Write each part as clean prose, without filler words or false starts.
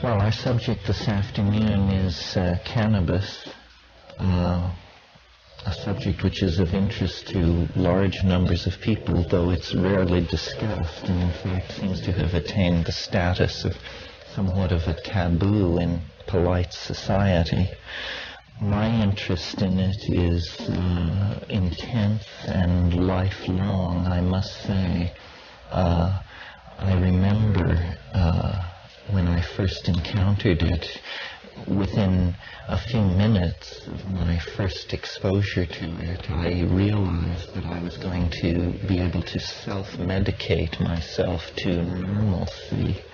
Well, our subject this afternoon is cannabis, a subject which is of interest to large numbers of people, though it's rarely discussed, and in fact seems to have attained the status of somewhat of a taboo in polite society. My interest in it is intense and lifelong, I must say. I remember when I first encountered it, within a few minutes of my first exposure to it, I realized that I was going to be able to self-medicate myself to normalcy.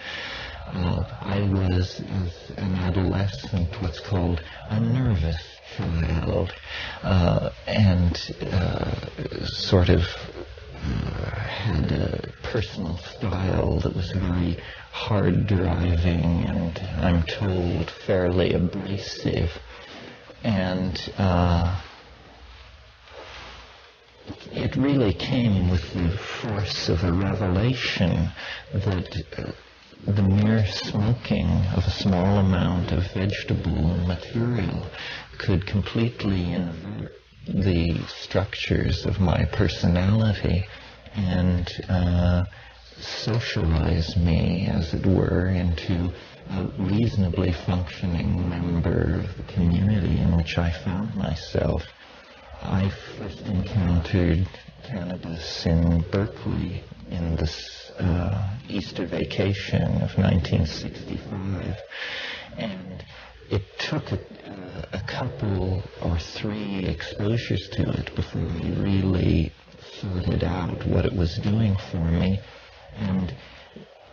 I was, as an adolescent, what's called a nervous child, and sort of had a personal style that was very hard driving and, I'm told, fairly abrasive. And it really came with the force of a revelation that the mere smoking of a small amount of vegetable material could completely invert the structures of my personality and socialize me, as it were, into a reasonably functioning member of the community in which I found myself. I first encountered cannabis in Berkeley in this Easter vacation of 1965, and it took a couple or three exposures to it before I really sorted out what it was doing for me. And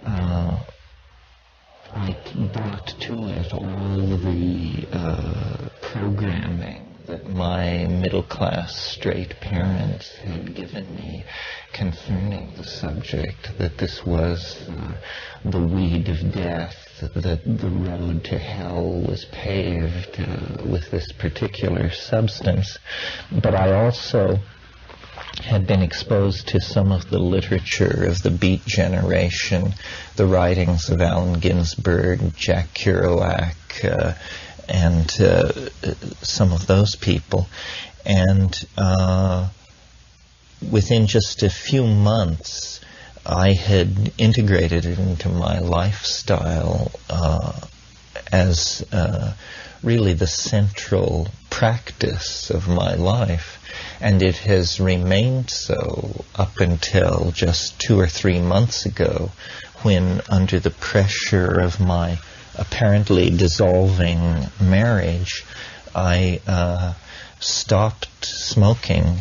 I brought to it all the programming that my middle-class straight parents had given me concerning the subject, that this was the weed of death, that the road to hell was paved with this particular substance. But I also had been exposed to some of the literature of the Beat generation, the writings of Allen Ginsberg, Jack Kerouac, and some of those people. And within just a few months, I had integrated it into my lifestyle as really the central practice of my life. And it has remained so up until just 2 or 3 months ago, when, under the pressure of my apparently dissolving marriage, I stopped smoking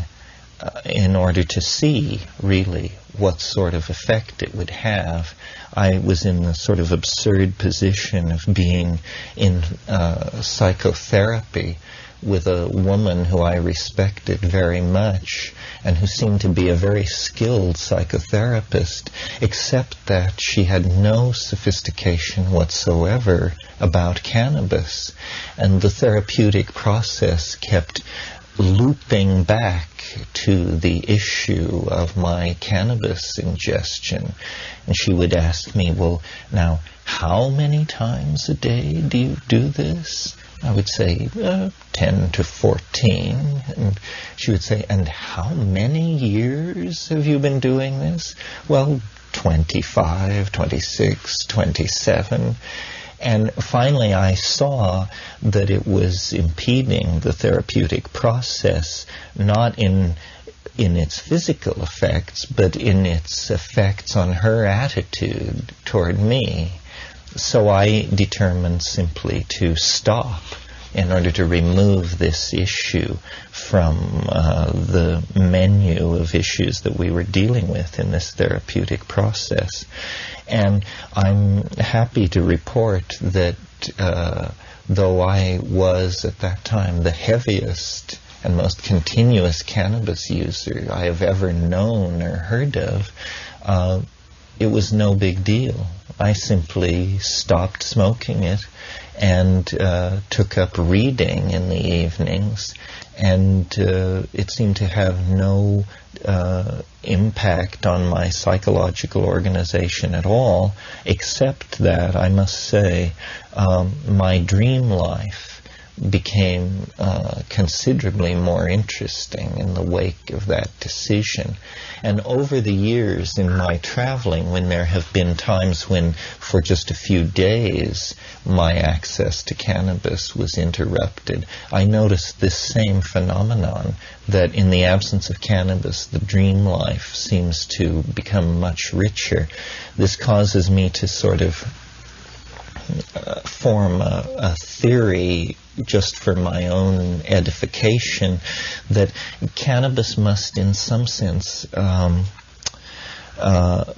in order to see, really, what sort of effect it would have. I was in the sort of absurd position of being in psychotherapy with a woman who I respected very much and who seemed to be a very skilled psychotherapist, except that she had no sophistication whatsoever about cannabis. And the therapeutic process kept looping back to the issue of my cannabis ingestion. And she would ask me, well, now, how many times a day do you do this? I would say 10 to 14. And she would say, and how many years have you been doing this? Well, 25, 26, 27. And finally I saw that it was impeding the therapeutic process, not in its physical effects, but in its effects on her attitude toward me. So I determined simply to stop in order to remove this issue from the menu of issues that we were dealing with in this therapeutic process. And I'm happy to report that though I was at that time the heaviest and most continuous cannabis user I have ever known or heard of, it was no big deal. I simply stopped smoking it and took up reading in the evenings, and it seemed to have no impact on my psychological organization at all, except that, I must say, my dream life became considerably more interesting in the wake of that decision. And over the years in my traveling, when there have been times when for just a few days my access to cannabis was interrupted, I noticed this same phenomenon, that in the absence of cannabis the dream life seems to become much richer. This causes me to sort of form a theory, just for my own edification, that cannabis must in some sense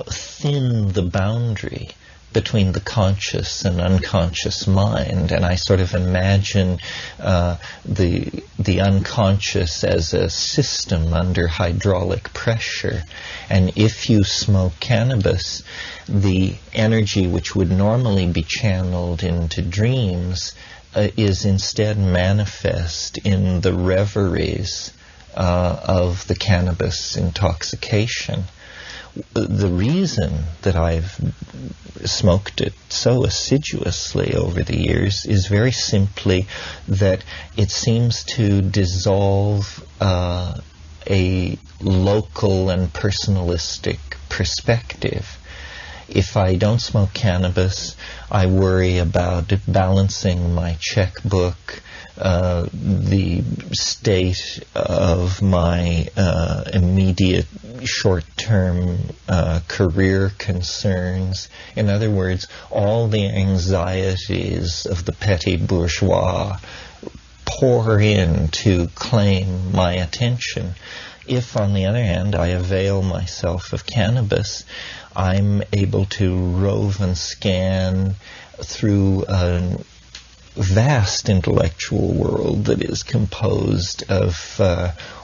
thin the boundary between the conscious and unconscious mind. And I sort of imagine the unconscious as a system under hydraulic pressure. And if you smoke cannabis, the energy which would normally be channeled into dreams is instead manifest in the reveries of the cannabis intoxication. The reason that I've smoked it so assiduously over the years is very simply that it seems to dissolve a local and personalistic perspective. If I don't smoke cannabis, I worry about balancing my checkbook, the state of my immediate short-term career concerns. In other words, all the anxieties of the petty bourgeois pour in to claim my attention. If, on the other hand, I avail myself of cannabis, I'm able to rove and scan through a vast intellectual world that is composed of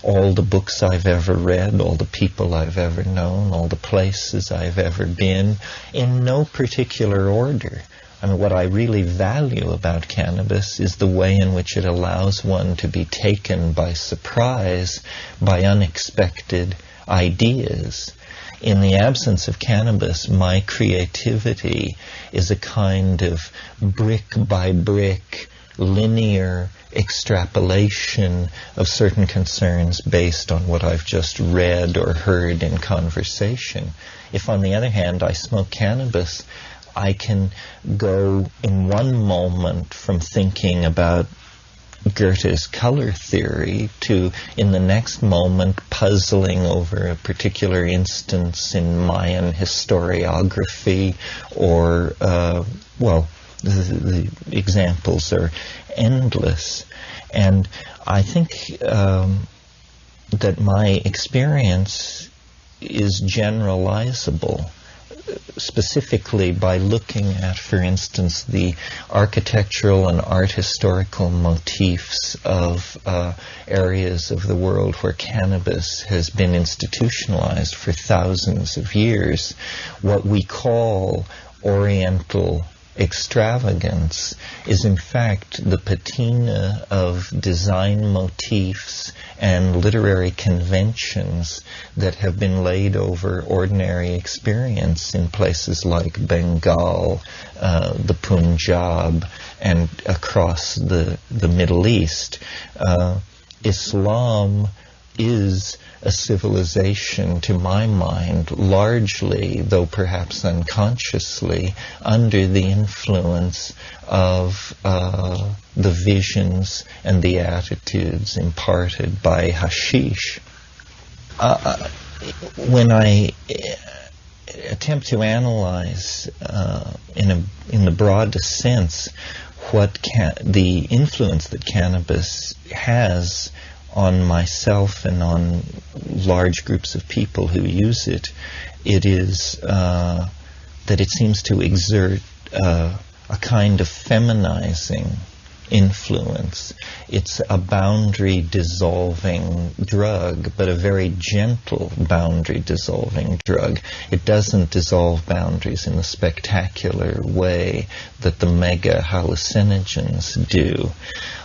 all the books I've ever read, all the people I've ever known, all the places I've ever been, in no particular order. I mean, what I really value about cannabis is the way in which it allows one to be taken by surprise by unexpected ideas. In the absence of cannabis, my creativity is a kind of brick by brick, linear extrapolation of certain concerns based on what I've just read or heard in conversation. If, on the other hand, I smoke cannabis, I can go in one moment from thinking about Goethe's color theory to, in the next moment, puzzling over a particular instance in Mayan historiography, or, the examples are endless. And I think that my experience is generalizable, specifically by looking at, for instance, the architectural and art historical motifs of areas of the world where cannabis has been institutionalized for thousands of years. What we call Oriental extravagance is in fact the patina of design motifs and literary conventions that have been laid over ordinary experience in places like Bengal, the Punjab, and across the Middle East. Islam is a civilization, to my mind, largely, though perhaps unconsciously, under the influence of the visions and the attitudes imparted by hashish. When I attempt to analyze in the broadest sense what the influence that cannabis has on myself and on large groups of people who use it, it is that it seems to exert a kind of feminizing influence. It's a boundary-dissolving drug, but a very gentle boundary-dissolving drug. It doesn't dissolve boundaries in the spectacular way that the mega hallucinogens do.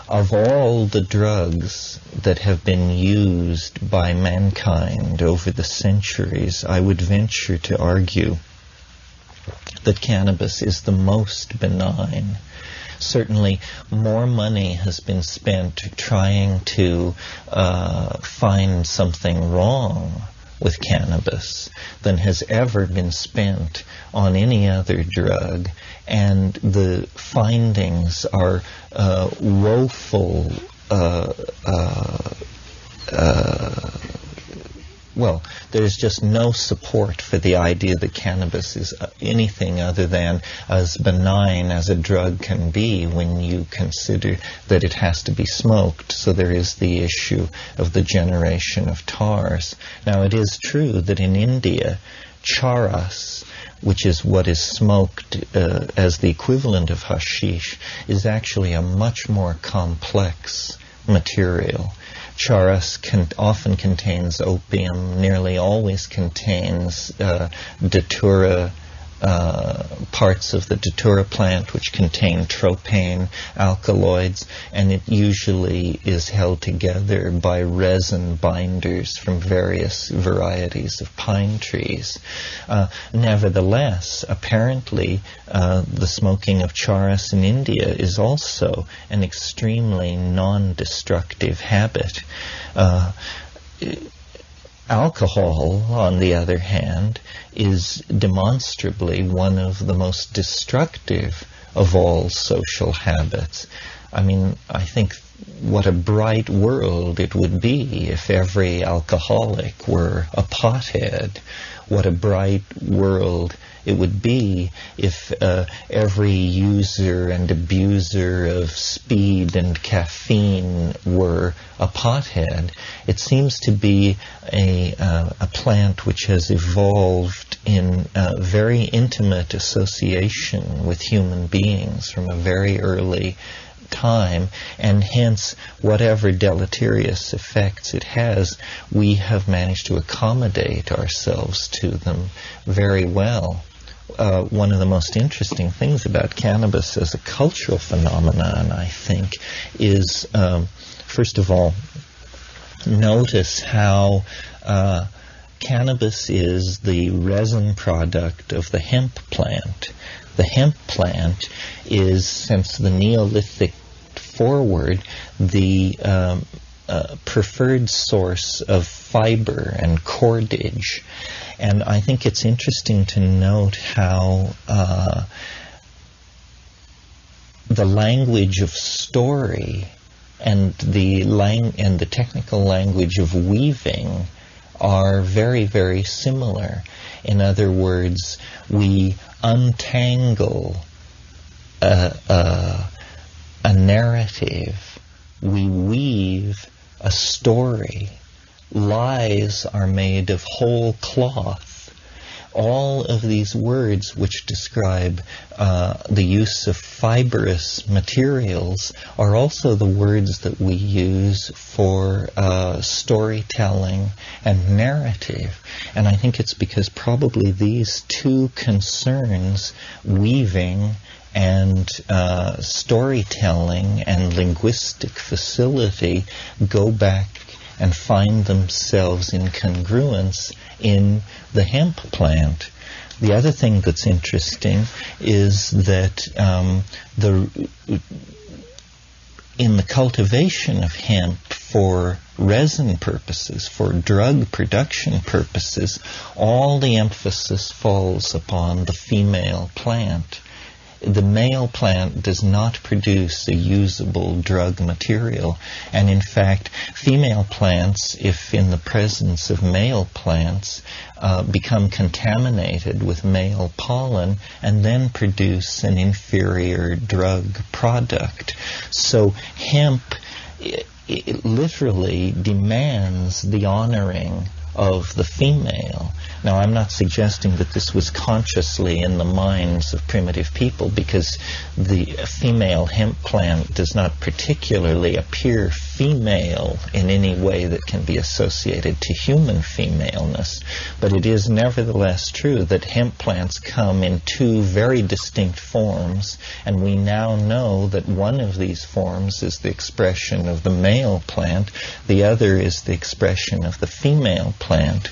Of all the drugs that have been used by mankind over the centuries, I would venture to argue that cannabis is the most benign. Certainly, more money has been spent trying to find something wrong with cannabis than has ever been spent on any other drug, and the findings are woeful. Well, there's just no support for the idea that cannabis is anything other than as benign as a drug can be when you consider that it has to be smoked. So there is the issue of the generation of tars. Now, it is true that in India, charas, which is what is smoked as the equivalent of hashish, is actually a much more complex material. Charas often contains opium, nearly always contains datura, parts of the datura plant which contain tropane alkaloids, and it usually is held together by resin binders from various varieties of pine trees. Nevertheless, apparently the smoking of charas in India is also an extremely non-destructive habit. Alcohol, on the other hand, is demonstrably one of the most destructive of all social habits. I mean, I think what a bright world it would be if every alcoholic were a pothead. What a bright world it would be if every user and abuser of speed and caffeine were a pothead. It seems to be a plant which has evolved in very intimate association with human beings from a very early time, and hence whatever deleterious effects it has, we have managed to accommodate ourselves to them very well. One of the most interesting things about cannabis as a cultural phenomenon, I think, is, first of all, notice how cannabis is the resin product of the hemp plant. The hemp plant is, since the Neolithic forward, the preferred source of fiber and cordage. And I think it's interesting to note how the language of story and the technical language of weaving are very, very similar. In other words, we untangle a narrative, we weave a story. Lies are made of whole cloth. All of these words which describe the use of fibrous materials are also the words that we use for storytelling and narrative. And I think it's because probably these two concerns, weaving and storytelling and linguistic facility, go back and find themselves in congruence in the hemp plant. The other thing that's interesting is that in the cultivation of hemp for resin purposes, for drug production purposes, all the emphasis falls upon the female plant. The male plant does not produce a usable drug material, and in fact, female plants, if in the presence of male plants, become contaminated with male pollen and then produce an inferior drug product. So hemp it literally demands the honoring of the female. Now, I'm not suggesting that this was consciously in the minds of primitive people, because the female hemp plant does not particularly appear female in any way that can be associated to human femaleness. But it is nevertheless true that hemp plants come in two very distinct forms, and we now know that one of these forms is the expression of the male plant, the other is the expression of the female plant.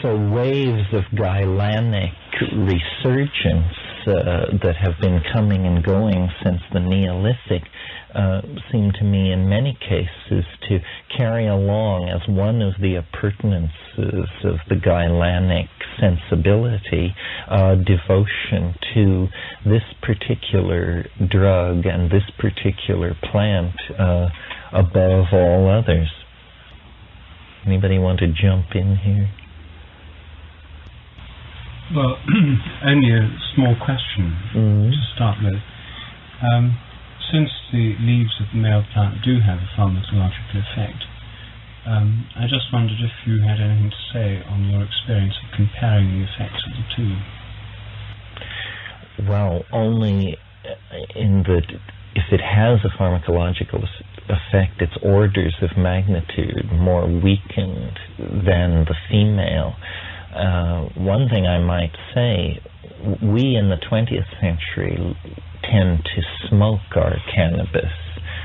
So waves of Gailanic resurgence that have been coming and going since the Neolithic seem to me in many cases to carry along as one of the appurtenances of the Gailanic sensibility, devotion to this particular drug and this particular plant above all others. Anybody want to jump in here? Well, only a small question to start with. Since the leaves of the male plant do have a pharmacological effect, I just wondered if you had anything to say on your experience of comparing the effects of the two. Well, only in that if it has a pharmacological effect, it's orders of magnitude more weakened than the female. One thing I might say, we in the 20th century tend to smoke our cannabis.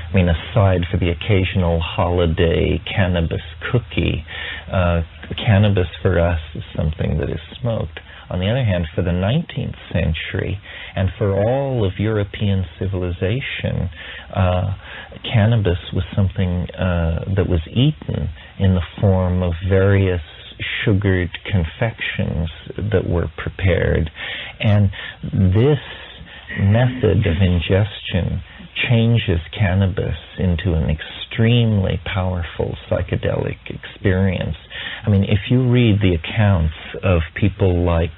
I mean, aside for the occasional holiday cannabis cookie, cannabis for us is something that is smoked. On the other hand, for the 19th century, and for all of European civilization, cannabis was something that was eaten in the form of various sugared confections that were prepared. And this method of ingestion changes cannabis into an extremely powerful psychedelic experience. I mean, if you read the accounts of people like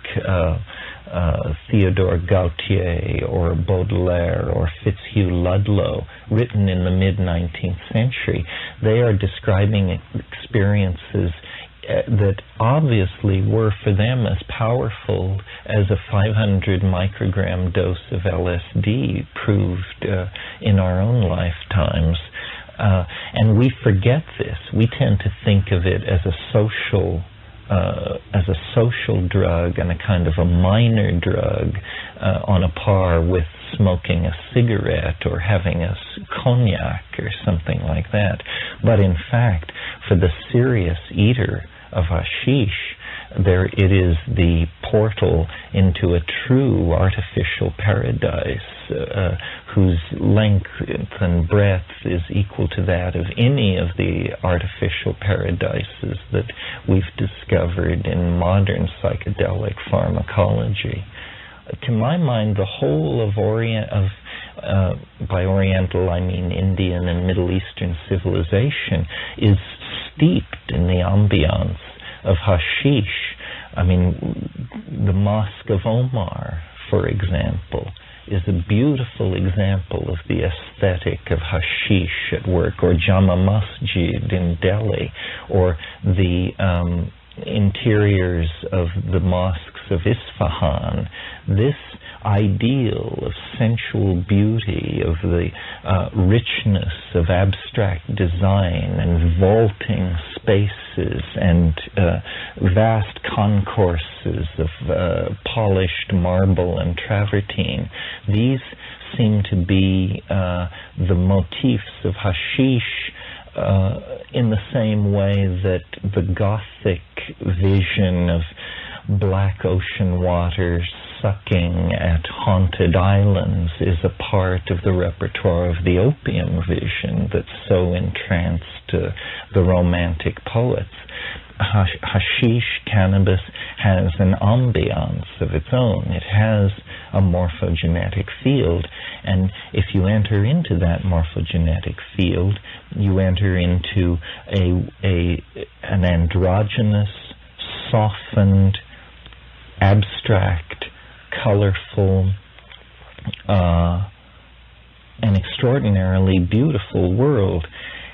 Theodore Gautier or Baudelaire or Fitzhugh Ludlow, written in the mid-19th century, they are describing experiences that obviously were for them as powerful as a 500 microgram dose of LSD proved in our own lifetimes. And we forget this. We tend to think of it as a social drug and a kind of a minor drug on a par with smoking a cigarette or having a cognac or something like that. But in fact, for the serious eater of hashish, there it is the portal into a true artificial paradise whose length and breadth is equal to that of any of the artificial paradises that we've discovered in modern psychedelic pharmacology. To my mind, the whole of by Oriental I mean Indian and Middle Eastern civilization is steeped in the ambiance of hashish. I mean, the Mosque of Omar, for example, is a beautiful example of the aesthetic of hashish at work, or Jama Masjid in Delhi, or the interiors of the mosques of Isfahan. This ideal of sensual beauty, of the richness of abstract design and vaulting spaces and vast concourses of polished marble and travertine, these seem to be the motifs of hashish in the same way that the Gothic vision of black ocean waters sucking at haunted islands is a part of the repertoire of the opium vision that so entranced the Romantic poets. Hashish, cannabis, has an ambiance of its own. It has a morphogenetic field, and if you enter into that morphogenetic field, you enter into an androgynous, softened, abstract, colorful, an extraordinarily beautiful world.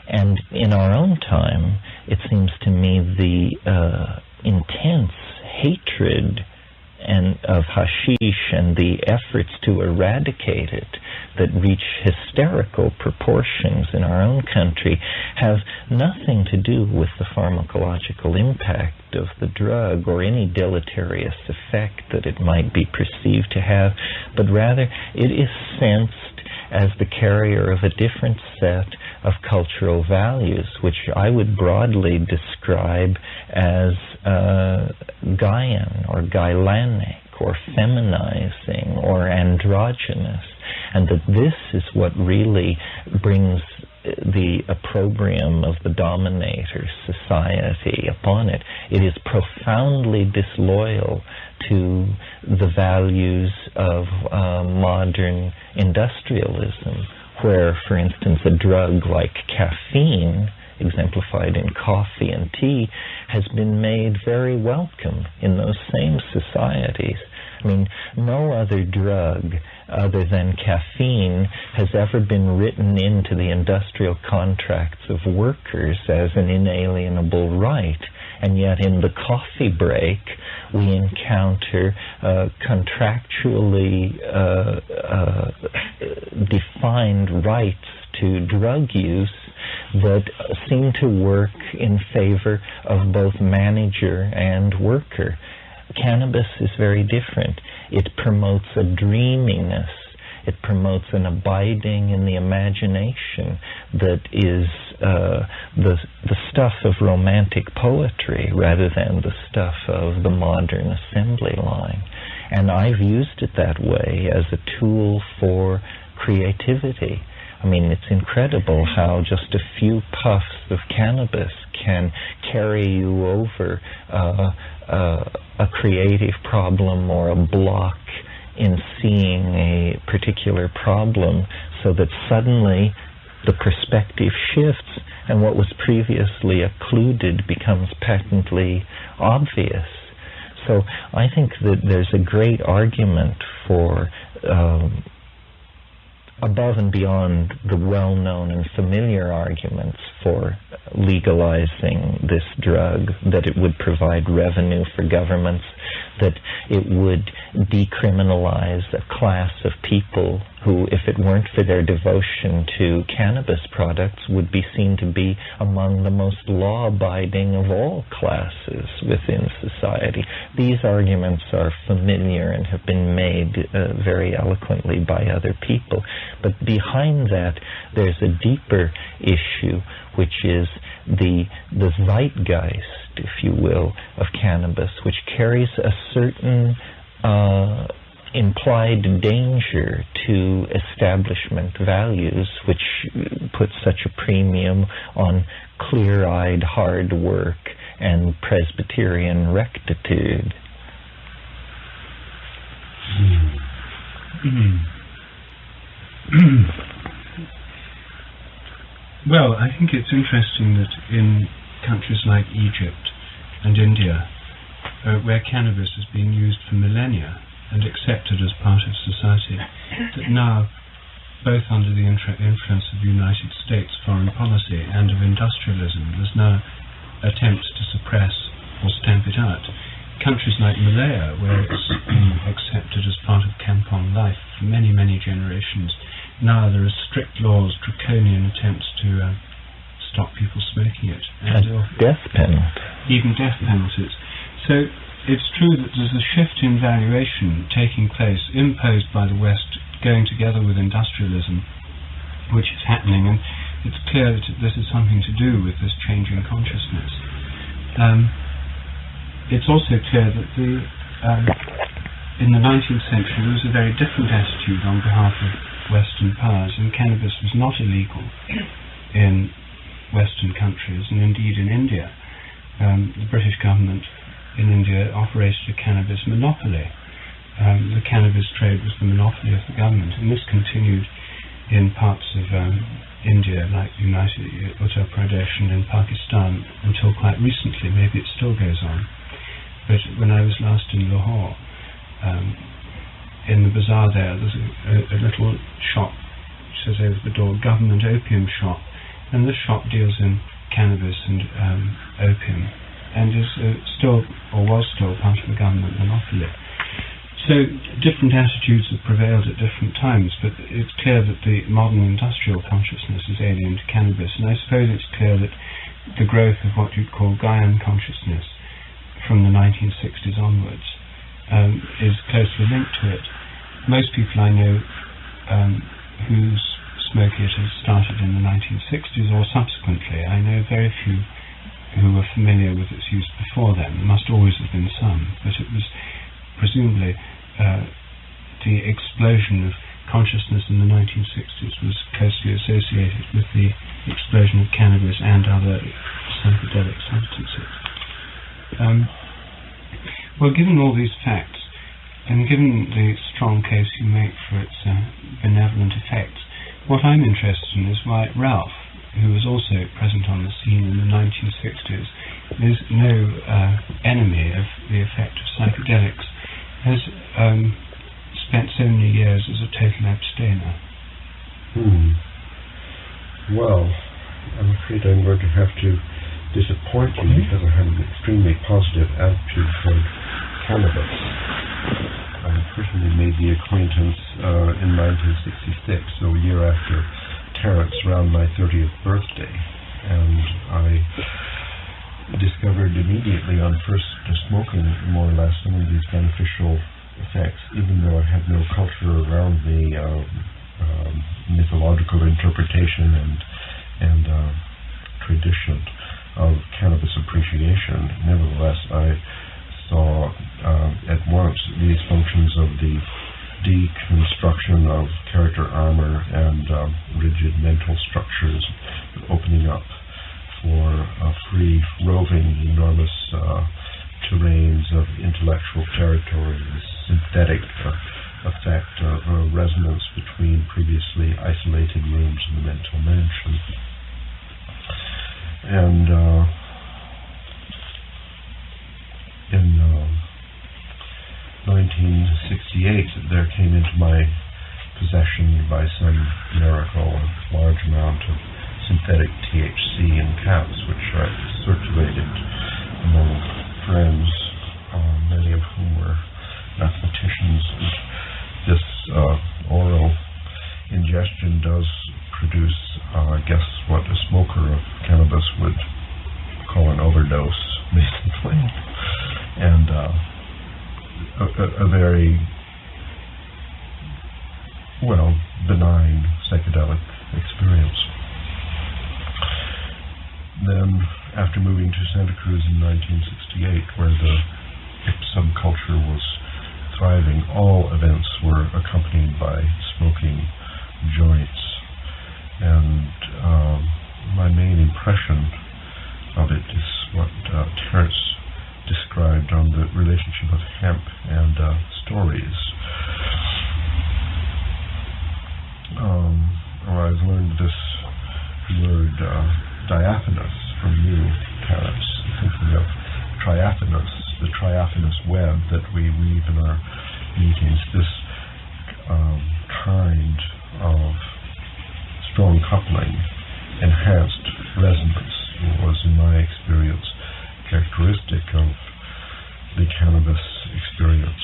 And in our own time, it seems to me, the intense hatred and of hashish and the efforts to eradicate it that reach hysterical proportions in our own country have nothing to do with the pharmacological impact of the drug or any deleterious effect that it might be perceived to have, but rather it is sensed as the carrier of a different set of cultural values, which I would broadly describe as Gaian or Gailanic or feminizing or androgynous, and that this is what really brings the opprobrium of the dominator society upon it. It is profoundly disloyal to the values of modern industrialism, where, for instance, a drug like caffeine, exemplified in coffee and tea, has been made very welcome in those same societies. I mean, no other drug other than caffeine has ever been written into the industrial contracts of workers as an inalienable right. And yet in the coffee break, we encounter contractually defined rights to drug use that seem to work in favor of both manager and worker. Cannabis is very different. It promotes a dreaminess. It promotes an abiding in the imagination that is the stuff of romantic poetry rather than the stuff of the modern assembly line. And I've used it that way as a tool for creativity. I mean, it's incredible how just a few puffs of cannabis can carry you over a creative problem or a block in seeing a particular problem, so that suddenly the perspective shifts and what was previously occluded becomes patently obvious. So I think that there's a great argument for above and beyond the well-known and familiar arguments for legalizing this drug, that it would provide revenue for governments, that it would decriminalize a class of people who, if it weren't for their devotion to cannabis products, would be seen to be among the most law-abiding of all classes within society. These arguments are familiar and have been made very eloquently by other people. But behind that, there's a deeper issue, which is the zeitgeist, if you will, of cannabis, which carries a certain implied danger to establishment values, which put such a premium on clear-eyed hard work and Presbyterian rectitude. Well, I think it's interesting that in countries like Egypt and India, where cannabis has been used for millennia and accepted as part of society, that now, both under the influence of the United States foreign policy and of industrialism, there's now attempts to suppress or stamp it out. Countries like Malaya, where it's been accepted as part of Kampong life for many, many generations, now there are strict laws, draconian attempts to stop people smoking it. And death penalty. Even death penalties. So it's true that there's a shift in valuation taking place, imposed by the West, going together with industrialism, which is happening, and it's clear that this is something to do with this change in consciousness. It's also clear that in the 19th century there was a very different attitude on behalf of Western powers, and cannabis was not illegal in Western countries, and indeed in India. The British government in India operated a cannabis monopoly. The cannabis trade was the monopoly of the government, and this continued in parts of India, like Uttar Pradesh and in Pakistan, until quite recently. Maybe it still goes on. But when I was last in Lahore, in the bazaar there's a little shop which says over the door, Government Opium Shop, and this shop deals in cannabis and opium, and is still, or was still, part of the government monopoly. So different attitudes have prevailed at different times, but it's clear that the modern industrial consciousness is alien to cannabis, and I suppose it's clear that the growth of what you'd call Gaian consciousness from the 1960s onwards is closely linked to it. Most people I know who smoke it have started in the 1960s or subsequently. I know very few who were familiar with its use before then. There must always have been some, but it was presumably the explosion of consciousness in the 1960s was closely associated with the explosion of cannabis and other psychedelic substances. Well, given all these facts, and given the strong case you make for its benevolent effects, what I'm interested in is why Ralph, who was also present on the scene in the 1960s, is no enemy of the effect of psychedelics, has spent so many years as a total abstainer. Well, I'm afraid I'm going to have to disappoint you because I have an extremely positive attitude toward cannabis. I personally made the acquaintance in 1966, so a year after Terence, around my 30th birthday, and I discovered immediately on first smoking, more or less, some of these beneficial effects, even though I had no culture around the mythological interpretation and tradition of cannabis appreciation. Nevertheless, I saw at once these functions of the deconstruction of character armor and rigid mental structures opening up for free roving enormous terrains of intellectual territory, this synthetic effect of resonance between previously isolated rooms in the mental mansion. And in 1968 there came into my possession by some miracle a large amount of synthetic THC in caps, which I circulated among friends, many of whom were mathematicians. And this oral ingestion does produce, I guess, what a smoker of cannabis would call an overdose, basically, and a very, well, benign psychedelic experience. Then, after moving to Santa Cruz in 1968, where the subculture was thriving, all events were accompanied by smoking joints. And my main impression of it is what Terence described on the relationship of hemp and stories. I've learned this word diaphanous from you, Terence, thinking of triaphanous, the triaphanous web that we weave in our meetings, this kind of strong coupling, enhanced resonance was, in my experience, characteristic of the cannabis experience.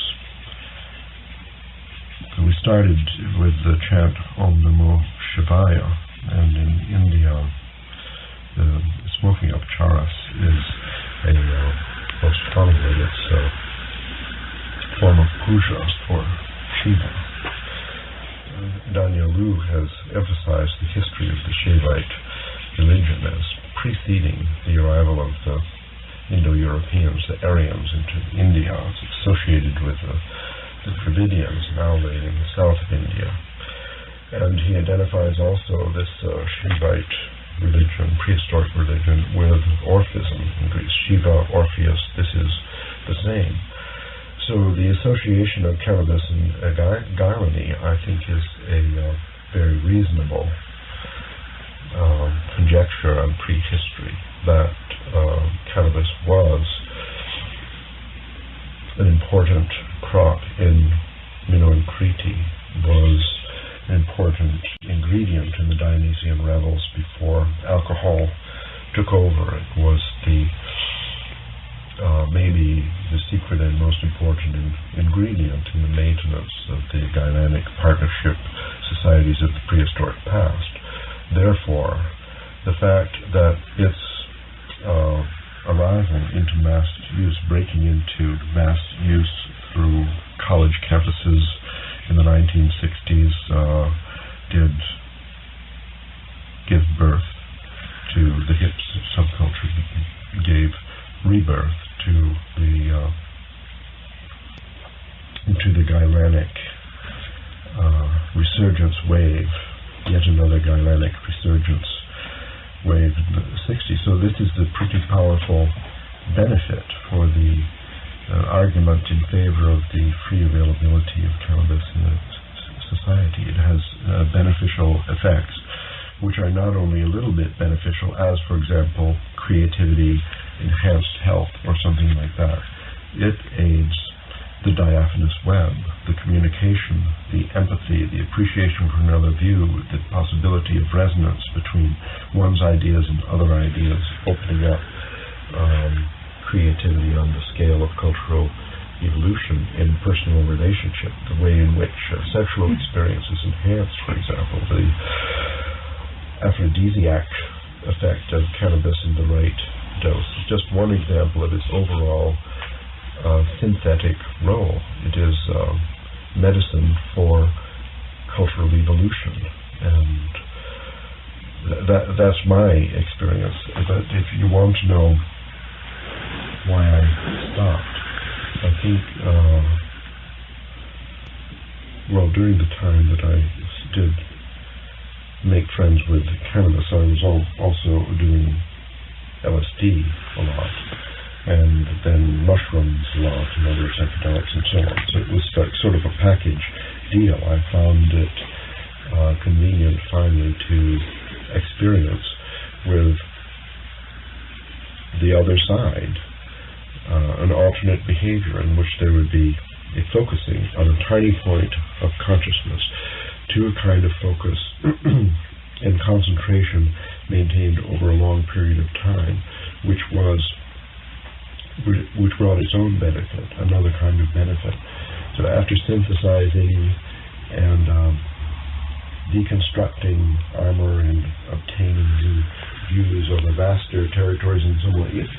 So we started with the chant Om Namo Shivaya, and in India, the smoking of charas is a most commonly it's a form of puja for Shiva. Daniel Lu has emphasized the history of the Shaivite religion as preceding the arrival of the Indo-Europeans, the Aryans, into India. It's associated with the Dravidians, now laid in the south of India. And he identifies also this Shaivite religion, prehistoric religion, with Orphism in Greece. Shiva, Orpheus, this is the same. So the association of cannabis and Gyrony, I think, is a very reasonable conjecture on prehistory, that cannabis was an important crop in Crete, was an important ingredient in the Dionysian revels before alcohol took over. It was the maybe the secret and most important ingredient in the maintenance of the dynamic partnership societies of the prehistoric past. Therefore, the fact that its arrival into mass use, breaking into mass use through college campuses in the 1960s, did give birth to the hip subculture, gave rebirth to the Gailanic resurgence wave, yet another Gailanic resurgence wave in the 60s. So this is a pretty powerful benefit for the argument in favor of the free availability of cannabis in a society. It has beneficial effects, which are not only a little bit beneficial, as, for example, creativity, enhanced health, or something like that. It aids the diaphanous web, the communication, the empathy, the appreciation for another view, the possibility of resonance between one's ideas and other ideas, opening up creativity on the scale of cultural evolution in personal relationship, the way in which sexual experience is enhanced, for example, the aphrodisiac effect of cannabis in the right dose is just one example of its overall synthetic role. It is medicine for cultural evolution, and that's my experience. But if you want to know why I stopped, I think, during the time that I did make friends with cannabis, I was also doing LSD a lot, and then mushrooms a lot, and other psychedelics and so on. So it was sort of a package deal. I found it convenient finally to experience with the other side, an alternate behavior in which there would be a focusing on a tiny point of consciousness to a kind of focus and concentration maintained over a long period of time, which brought its own benefit, another kind of benefit. So after synthesizing and deconstructing armor and obtaining new views over vaster territories in some ways,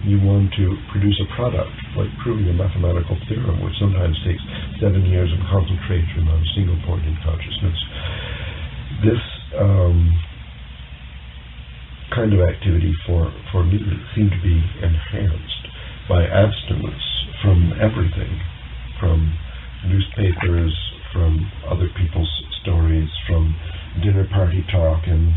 you want to produce a product, like proving a mathematical theorem, which sometimes takes 7 years of concentration on a single point in consciousness. This kind of activity for me seemed to be enhanced by abstinence from everything, from newspapers, from other people's stories, from dinner party talk and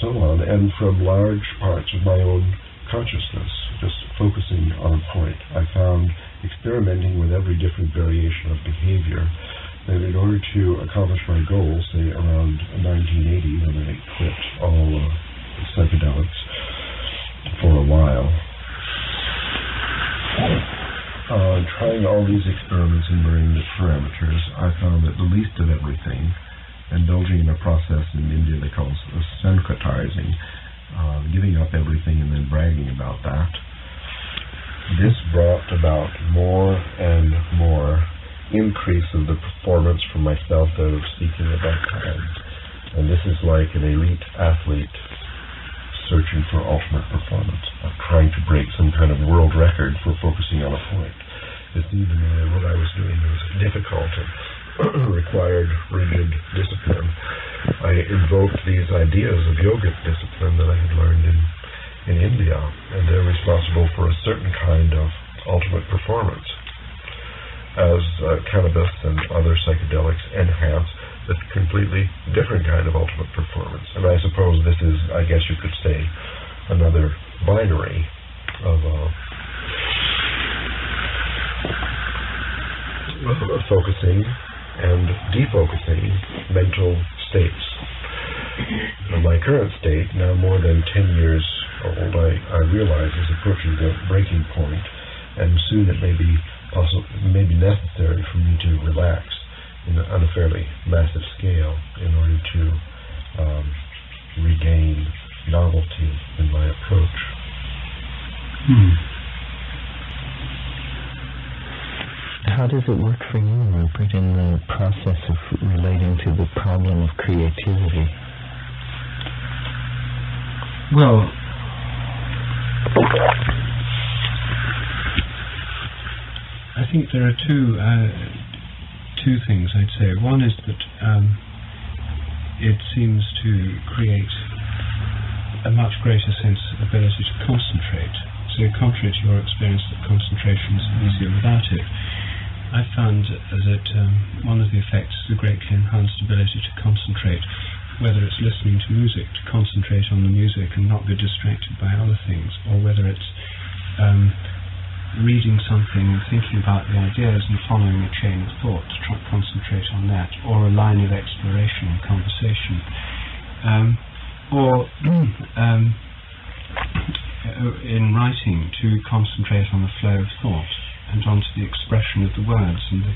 so on, and from large parts of my own consciousness, just focusing on a point. I found, experimenting with every different variation of behavior, that in order to accomplish my goals, say around 1980, when I quit all psychedelics for a while, trying all these experiments in varying parameters, I found that the least of everything, indulging in a process in India they call syncretizing, giving up everything and then bragging about that, this brought about more and more increase of the performance for myself that I was seeking at that time. And this is like an elite athlete searching for ultimate performance, trying to break some kind of world record for focusing on a point. It seemed to me that what I was doing was difficult and required rigid discipline. I invoked these ideas of yogic discipline that I had learned in India, and they're responsible for a certain kind of ultimate performance, as cannabis and other psychedelics enhance a completely different kind of ultimate performance. And I suppose this is, I guess you could say, another binary of focusing and defocusing mental states. In my current state, now more than 10 years old, I realize is approaching the breaking point, and soon it may be necessary for me to relax on a fairly massive scale in order to regain novelty in my approach. How does it work for you, Rupert, in the process of relating to the problem of creativity? Well, I think there are two things I'd say. One is that it seems to create a much greater sense of ability to concentrate. So contrary to your experience that concentration is easier without it, I found that one of the effects is a greatly enhanced ability to concentrate, whether it's listening to music, to concentrate on the music and not be distracted by other things, or whether it's reading something and thinking about the ideas and following a chain of thought to try to concentrate on that, or a line of exploration and conversation, or in writing to concentrate on the flow of thought and onto the expression of the words and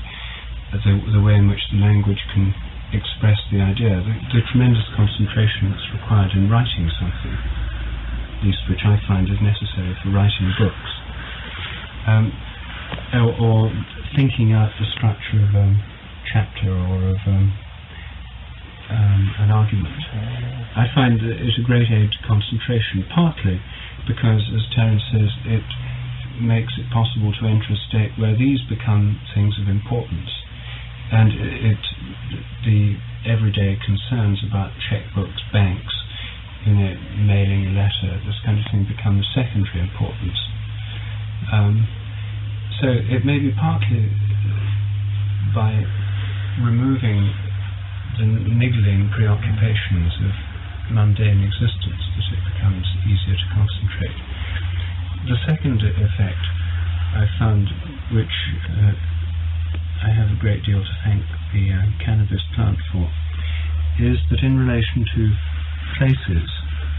the way in which the language can express the idea, the tremendous concentration that's required in writing something, at least which I find is necessary for writing books, or thinking out the structure of a chapter or of an argument. I find that it's a great aid to concentration, partly because, as Terence says, it makes it possible to enter a state where these become things of importance, and the everyday concerns about checkbooks, banks, mailing a letter, this kind of thing, become of secondary importance. So it may be partly by removing the niggling preoccupations of mundane existence that it becomes easier to concentrate. The second effect I found, which I have a great deal to thank the cannabis plant for, is that in relation to places,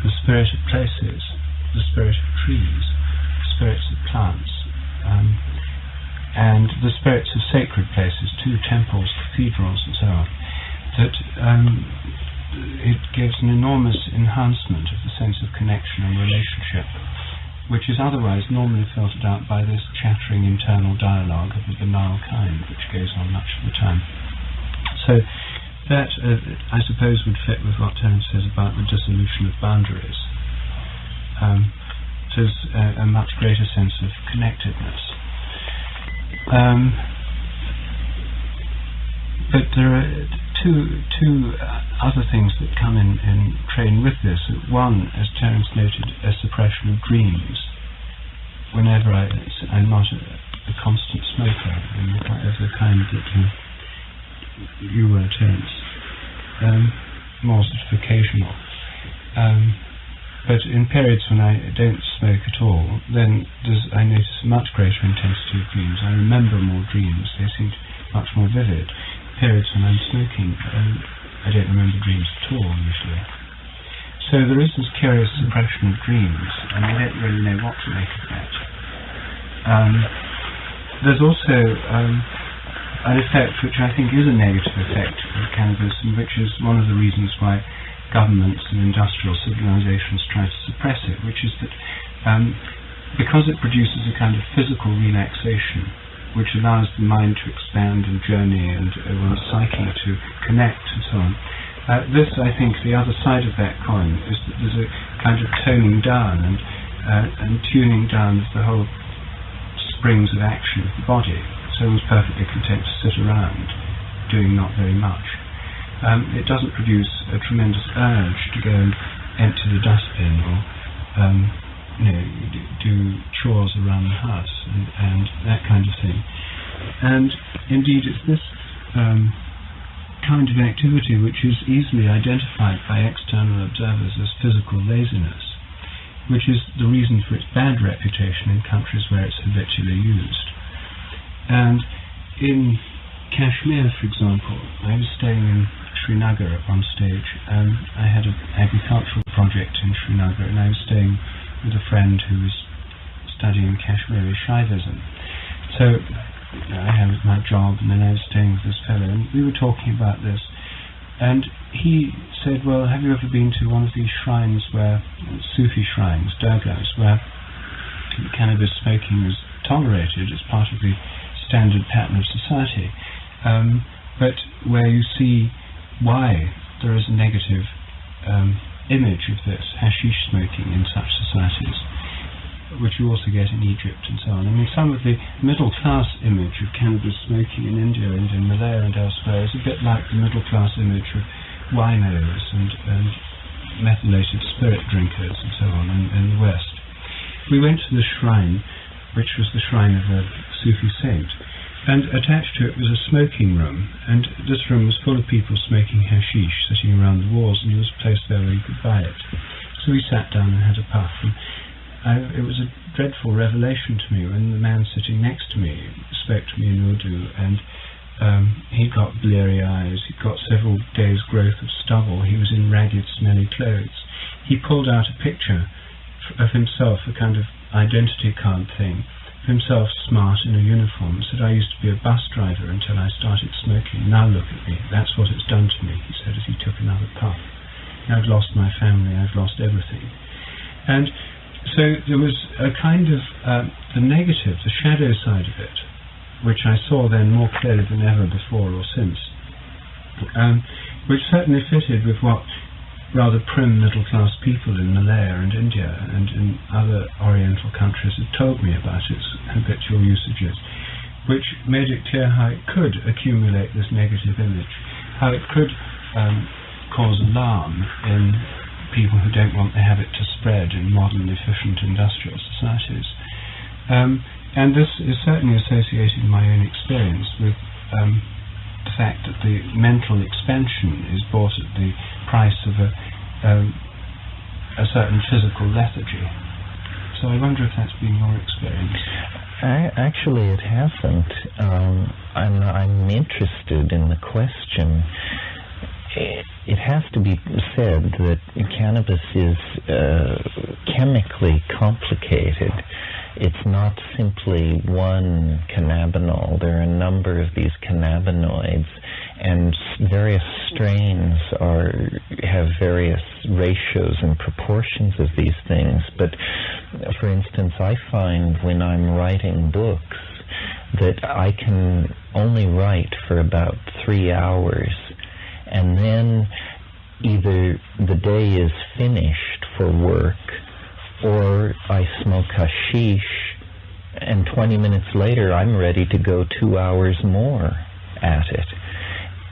the spirit of places, the spirit of trees, the spirits of plants, and the spirits of sacred places too, temples, cathedrals and so on, that it gives an enormous enhancement of the sense of connection and relationship, which is otherwise normally filtered out by this chattering internal dialogue of a banal kind, which goes on much of the time. So that, I suppose, would fit with what Terence says about the dissolution of boundaries. There's a much greater sense of connectedness. But there are two other things that come in train with this. One, as Terence noted, a suppression of dreams. Whenever I'm not a constant smoker, of the kind that you were, Terence, more sort of occasional. But in periods when I don't smoke at all, then I notice a much greater intensity of dreams. I remember more dreams. They seem much more vivid. Periods when I'm smoking, I don't remember dreams at all, usually. So there is this curious suppression of dreams, and I don't really know what to make of that. There's also an effect which I think is a negative effect of cannabis, and which is one of the reasons why governments and industrial civilizations try to suppress it, which is that because it produces a kind of physical relaxation, which allows the mind to expand and journey and one's psyche to connect and so on. This, I think, the other side of that coin is that there's a kind of toning down and tuning down of the whole springs of action of the body. So one's perfectly content to sit around doing not very much. It doesn't produce a tremendous urge to go and empty the dustbin or do chores around the house and that kind of thing. And indeed it's this kind of activity which is easily identified by external observers as physical laziness, which is the reason for its bad reputation in countries where it's habitually used. And in Kashmir, for example, I was staying in Srinagar at one stage, and I had an agricultural project in Srinagar, and I was staying with a friend who was studying Kashmiri Shaivism. So I had my job, and then I was staying with this fellow, and we were talking about this, and he said, well, have you ever been to one of these shrines where, Sufi shrines, dargahs, where cannabis smoking is tolerated as part of the standard pattern of society, but where you see why there is a negative image of this, hashish smoking in such societies, which you also get in Egypt and so on. I mean, some of the middle-class image of cannabis smoking in India and in Malaya and elsewhere is a bit like the middle-class image of winos and methylated spirit drinkers and so on in the West. We went to the shrine, which was the shrine of a Sufi saint, and attached to it was a smoking room, and this room was full of people smoking hashish, sitting around the walls, and there was a place there where you could buy it. So we sat down and had a puff, and it was a dreadful revelation to me when the man sitting next to me spoke to me in Urdu, and he'd got bleary eyes, he'd got several days' growth of stubble, he was in ragged, smelly clothes. He pulled out a picture of himself, a kind of identity card thing, himself smart in a uniform, said, I used to be a bus driver until I started smoking. Now look at me. That's what it's done to me, he said as he took another puff. I've lost my family, I've lost everything. And so there was a kind of the negative, the shadow side of it, which I saw then more clearly than ever before or since, which certainly fitted with what rather prim middle-class people in Malaya and India and in other Oriental countries had told me about its habitual usages, which made it clear how it could accumulate this negative image, how it could cause alarm in people who don't want the habit to spread in modern, efficient industrial societies. And this is certainly associated in my own experience with the fact that the mental expansion is bought at the price of a certain physical lethargy. So I wonder if that's been your experience. Actually, it hasn't. I'm interested in the question. It has to be said that cannabis is chemically complicated. It's not simply one cannabinol. There are a number of these cannabinoids, and various strains have various ratios and proportions of these things. But, for instance, I find when I'm writing books that I can only write for about 3 hours, and then either the day is finished for work, or I smoke hashish, and 20 minutes later I'm ready to go 2 hours more at it.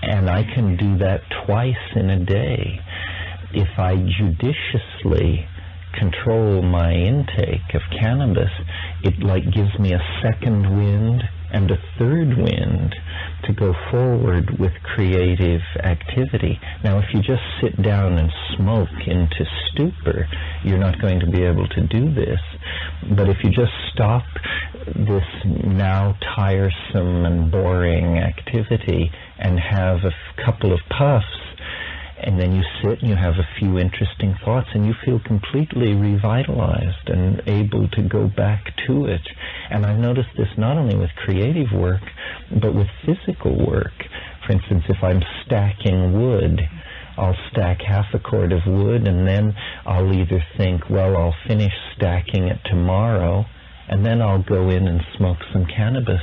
And I can do that twice in a day. If I judiciously control my intake of cannabis, it gives me a second wind and a third wind to go forward with creative activity. Now, if you just sit down and smoke into stupor, you're not going to be able to do this. But if you just stop this now tiresome and boring activity and have a couple of puffs, and then you sit and you have a few interesting thoughts, and you feel completely revitalized and able to go back to it. And I've noticed this not only with creative work, but with physical work. For instance, if I'm stacking wood, I'll stack half a cord of wood, and then I'll either think, well, I'll finish stacking it tomorrow, and then I'll go in and smoke some cannabis.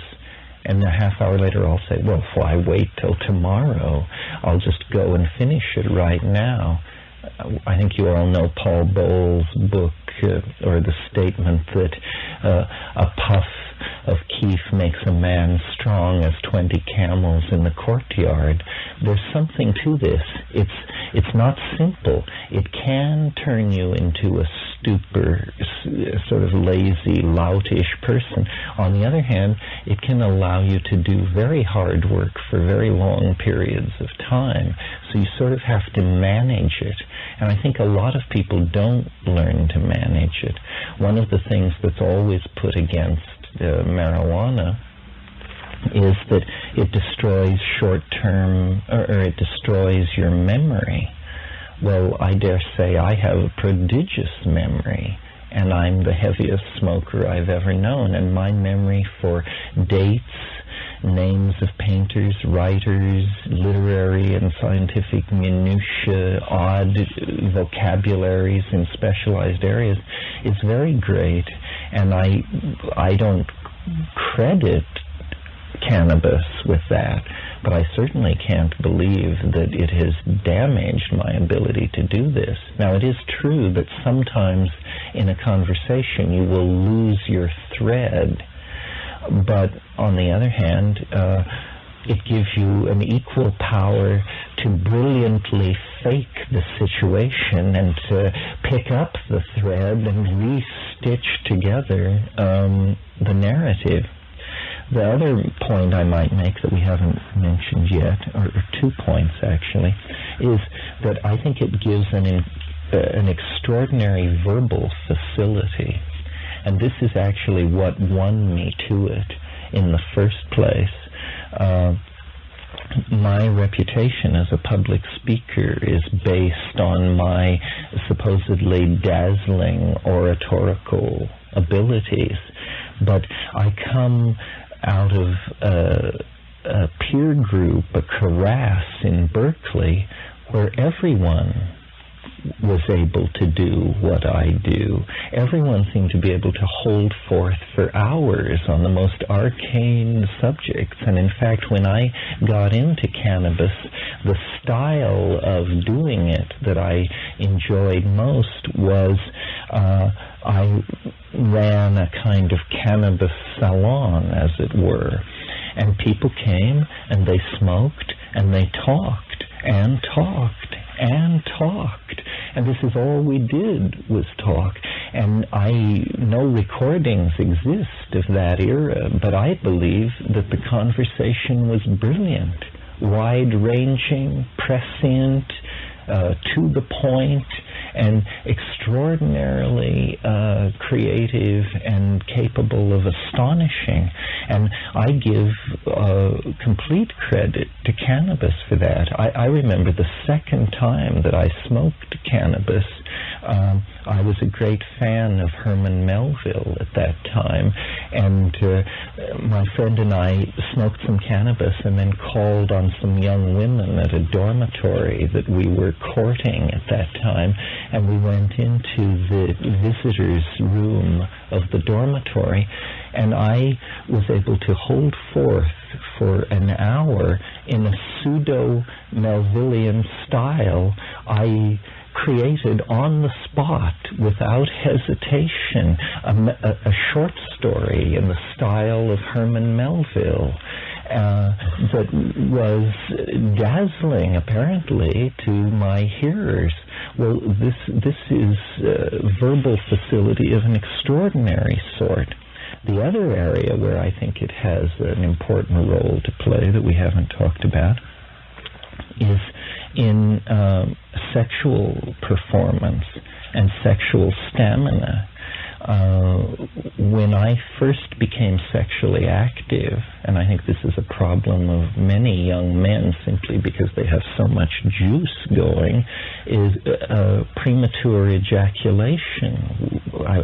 And a half hour later I'll say, well, why wait till tomorrow? I'll just go and finish it right now. I think you all know Paul Bowles' book, or the statement that a puff of keef makes a man strong as 20 camels in the courtyard. There's something to this. It's not simple. It can turn you into a stupor, sort of lazy, loutish person. On the other hand, it can allow you to do very hard work for very long periods of time. So you sort of have to manage it. And I think a lot of people don't learn to manage it. One of the things that's always put against marijuana is that it destroys short-term, or it destroys your memory. Well, I dare say I have a prodigious memory, and I'm the heaviest smoker I've ever known, and my memory for dates names of painters, writers, literary and scientific minutiae, odd vocabularies in specialized areas is very great. And I don't credit Cannabis with that, but I certainly can't believe that it has damaged my ability to do this. Now, it is true that sometimes in a conversation you will lose your thread, but on the other hand, it gives you an equal power to brilliantly fake the situation and to pick up the thread and re-stitch together the narrative. The other point I might make that we haven't mentioned yet, or 2 points actually, is that I think it gives an extraordinary verbal facility. And this is actually what won me to it in the first place. My reputation as a public speaker is based on my supposedly dazzling oratorical abilities, but I come out of a peer group, a karass in Berkeley, where everyone was able to do what I do. Everyone seemed to be able to hold forth for hours on the most arcane subjects. And in fact, when I got into cannabis, the style of doing it that I enjoyed most was I ran a kind of cannabis salon, as it were. And people came and they smoked and they talked and talked and talked. And this is all we did was talk. And I know recordings exist of that era, but I believe that the conversation was brilliant, wide-ranging, prescient, to the point, and extraordinarily creative and capable of astonishing. And I give complete credit to Cannabis for that. I remember the second time that I smoked cannabis, I was a great fan of Herman Melville at that time, and my friend and I smoked some cannabis and then called on some young women at a dormitory that we were courting at that time, and we went into the visitors' room of the dormitory, and I was able to hold forth for an hour in a pseudo-Melvillian style. I created on the spot, without hesitation, a short story in the style of Herman Melville that was dazzling, apparently, to my hearers. Well, this is verbal facility of an extraordinary sort. The other area where I think it has an important role to play that we haven't talked about is in sexual performance and sexual stamina. When I first became sexually active, and I think this is a problem of many young men simply because they have so much juice going, is premature ejaculation.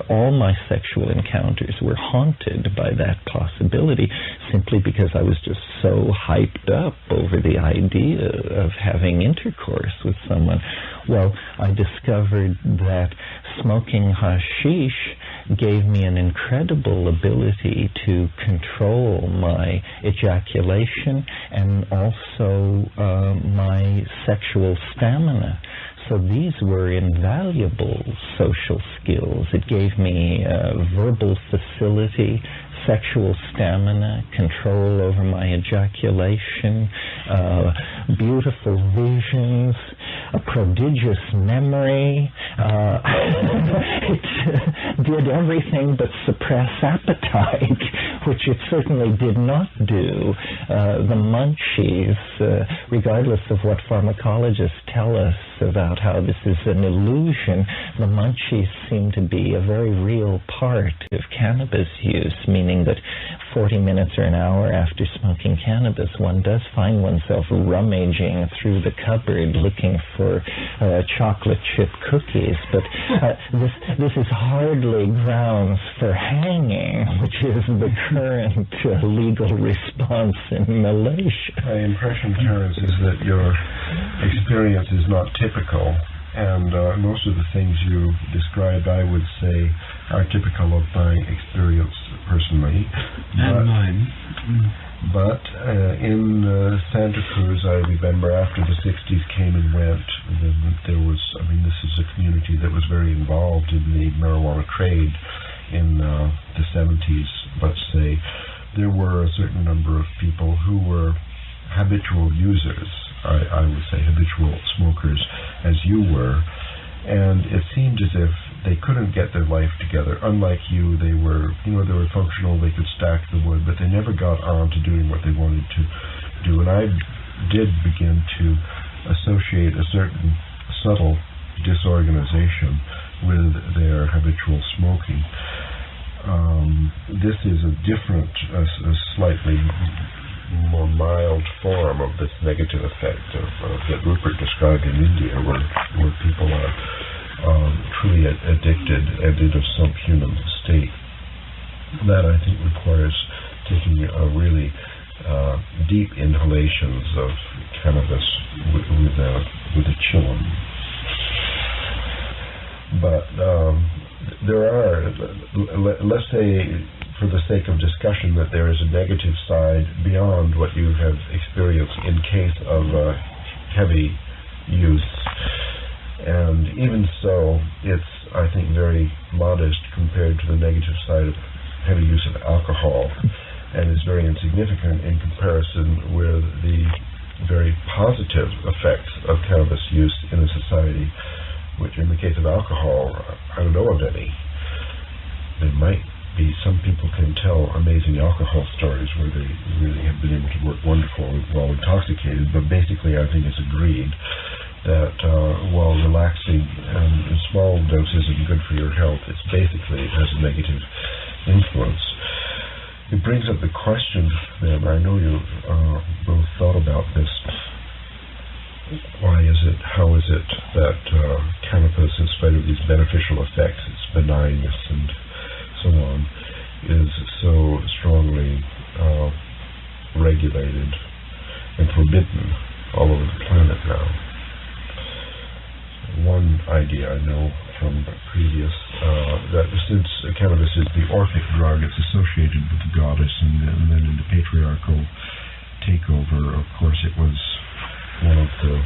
All my sexual encounters were haunted by that possibility simply because I was just so hyped up over the idea of having intercourse with someone. Well, I discovered that smoking hashish gave me an incredible ability to control my ejaculation and also my sexual stamina. So these were invaluable social skills. It gave me verbal facility, sexual stamina, control over my ejaculation, beautiful visions, a prodigious memory. It did everything but suppress appetite, which it certainly did not do. The munchies, regardless of what pharmacologists tell us about how this is an illusion, the munchies seem to be a very real part of cannabis use, meaning that 40 minutes or an hour after smoking cannabis, one does find oneself rummaging through the cupboard looking for chocolate chip cookies. But this is hardly grounds for hanging, which is the current legal response in Malaysia. My impression, Terence, is that your experience is not typical, and most of the things you described, I would say, are typical of my experience personally. And mine. But in Santa Cruz, I remember after the 60s came and went, there was, this is a community that was very involved in the marijuana trade in the 70s, let's say. There were a certain number of people who were habitual users, I would say habitual smokers, as you were, and it seemed as if they couldn't get their life together. Unlike you, they were functional, they could stack the wood, but they never got on to doing what they wanted to do. And I did begin to associate a certain subtle disorganization with their habitual smoking. This is a different, a slightly more mild form of this negative effect that Rupert described in India, where people are truly addicted and in a subhuman state. That, I think, requires taking really deep inhalations of cannabis with a chillum. But there are, let's say, for the sake of discussion, that there is a negative side beyond what you have experienced in case of heavy use. And even so, it's, I think, very modest compared to the negative side of heavy use of alcohol, and is very insignificant in comparison with the very positive effects of cannabis use in a society, which in the case of alcohol, I don't know of any. There might be, some people can tell amazing alcohol stories where they really have been able to work wonderfully while intoxicated, but basically I think it's agreed that while relaxing in small doses and good for your health, it has a negative influence. It brings up the question, then, I know you've both thought about this. Why is it, how is it that cannabis, in spite of these beneficial effects, its benignness and so on, is so strongly regulated and forbidden all over the planet now? One idea I know from previous, that since cannabis is the orphic drug, it's associated with the goddess, and then in the patriarchal takeover, of course, it was one of the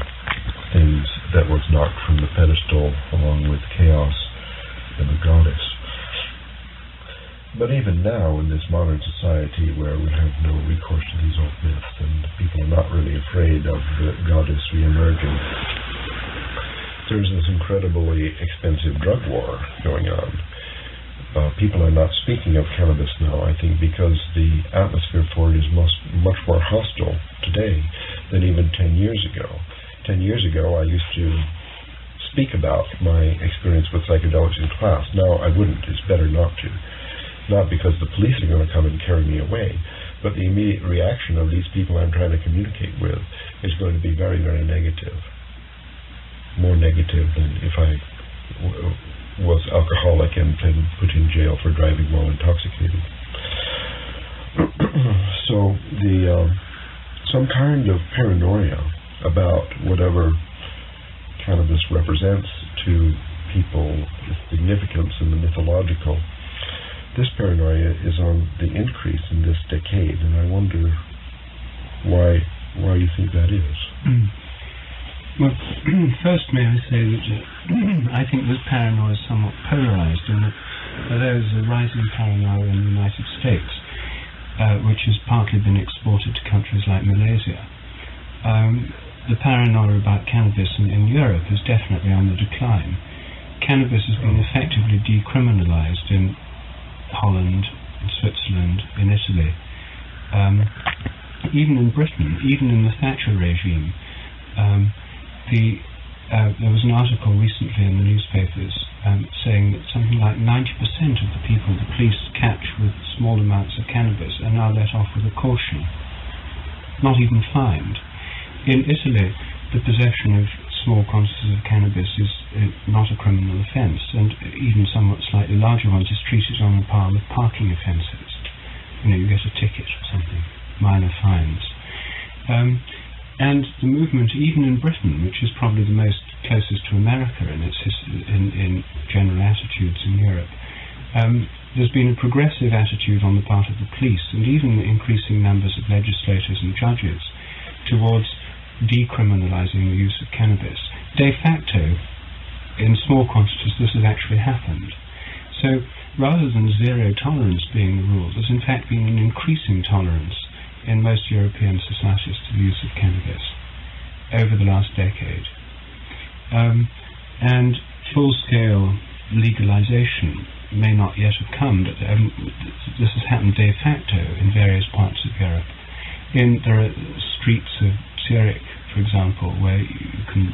things that was knocked from the pedestal along with chaos and the goddess. But even now, in this modern society where we have no recourse to these old myths and people are not really afraid of the goddess re-emerging, there's this incredibly expensive drug war going on. People are not speaking of cannabis now, I think, because the atmosphere for it is much more hostile today than even 10 years ago. 10 years ago, I used to speak about my experience with psychedelics in class. Now I wouldn't. It's better not to. Not because the police are going to come and carry me away, but the immediate reaction of these people I'm trying to communicate with is going to be very, very negative. More negative than if I was alcoholic and been put in jail for driving while intoxicated. So some kind of paranoia about whatever cannabis represents to people, its significance in the mythological, this paranoia is on the increase in this decade, and I wonder why you think that is. Well, first may I say that I think this paranoia is somewhat polarized in that there is a rising paranoia in the United States, which has partly been exported to countries like Malaysia. The paranoia about cannabis in Europe is definitely on the decline. Cannabis has been effectively decriminalized in Holland, in Switzerland, in Italy, even in Britain, even in the Thatcher regime. There was an article recently in the newspapers saying that something like 90% of the people the police catch with small amounts of cannabis are now let off with a caution, not even fined. In Italy, the possession of small quantities of cannabis is not a criminal offence, and even somewhat slightly larger ones is treated on the par with parking offences. You know, you get a ticket or something, minor fines. And the movement, even in Britain, which is probably the most closest to America in its in general attitudes in Europe, there's been a progressive attitude on the part of the police and even increasing numbers of legislators and judges towards decriminalising the use of cannabis. De facto, in small quantities, this has actually happened. So rather than zero tolerance being the rule, there's in fact been an increasing tolerance in most European societies to the use of cannabis over the last decade. And full-scale legalization may not yet have come, but this has happened de facto in various parts of Europe. There are streets of Zurich, for example, where you can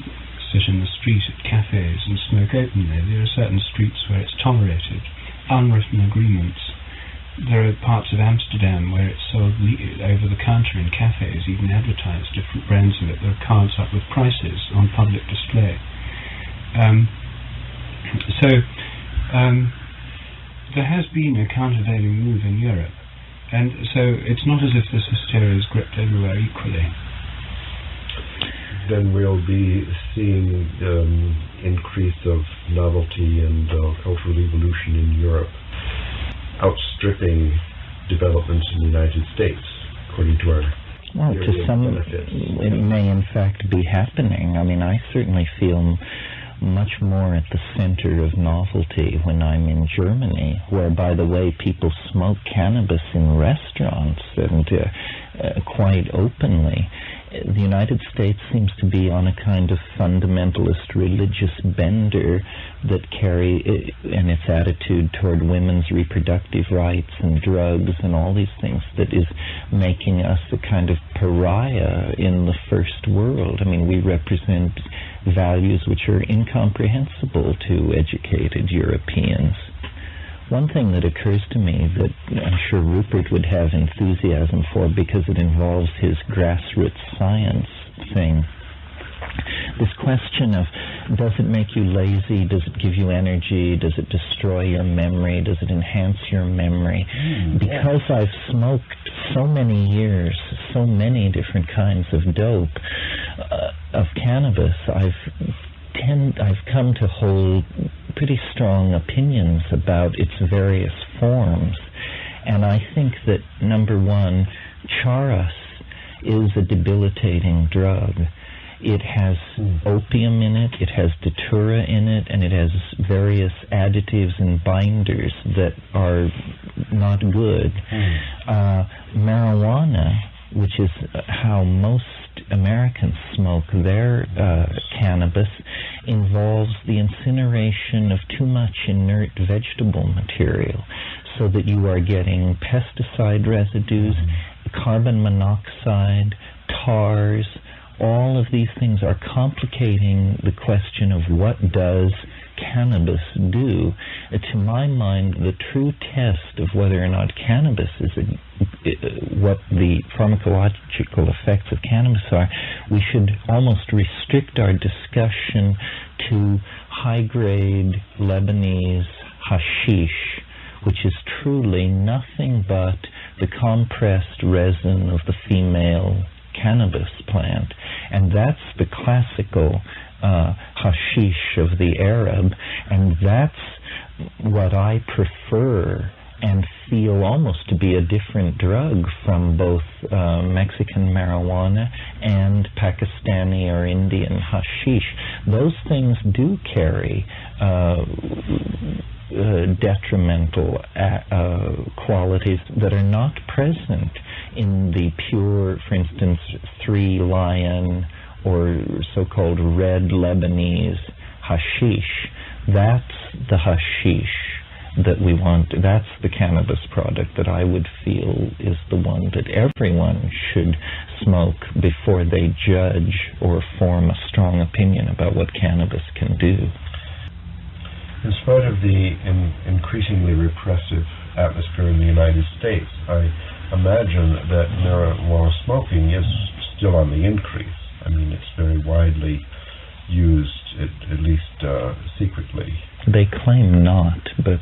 sit in the street at cafes and smoke openly. There are certain streets where it's tolerated, unwritten agreements. There are parts of Amsterdam where it's sold over the counter in cafes, even advertised, different brands of it. There are cards up with prices on public display. There has been a countervailing move in Europe, and so it's not as if this hysteria is gripped everywhere equally. Then we'll be seeing increase of novelty and cultural evolution in Europe, outstripping developments in the United States, according to our well, to some benefits. It may in fact be happening. I mean, I certainly feel much more at the center of novelty when I'm in Germany, where, by the way, people smoke cannabis in restaurants and quite openly. The United States seems to be on a kind of fundamentalist religious bender that and its attitude toward women's reproductive rights and drugs and all these things that is making us a kind of pariah in the first world. I mean, we represent values which are incomprehensible to educated Europeans. One thing that occurs to me that I'm sure Rupert would have enthusiasm for because it involves his grassroots science thing, this question of, does it make you lazy, does it give you energy, does it destroy your memory, does it enhance your memory? Because I've smoked so many years, so many different kinds of dope, of cannabis, I've come to hold pretty strong opinions about its various forms. And I think that, number one, charas is a debilitating drug. It has opium in it, it has datura in it, and it has various additives and binders that are not good. Marijuana, which is how most Americans smoke their cannabis, involves the incineration of too much inert vegetable material, so that you are getting pesticide residues, carbon monoxide, tars. All of these things are complicating the question of what does cannabis do. To my mind, the true test of whether or not cannabis is what the pharmacological effects of cannabis are, we should almost restrict our discussion to high-grade Lebanese hashish, which is truly nothing but the compressed resin of the female cannabis plant. And that's the classical hashish of the Arab, and that's what I prefer and feel almost to be a different drug from both Mexican marijuana and Pakistani or Indian hashish. Those things do carry detrimental qualities that are not present in the pure, for instance, Three Lion or so-called red Lebanese hashish. That's the hashish that we want. That's the cannabis product that I would feel is the one that everyone should smoke before they judge or form a strong opinion about what cannabis can do. In spite of the increasingly repressive atmosphere in the United States, I imagine that marijuana smoking is still on the increase. I mean, it's very widely used, at least secretly. They claim not, but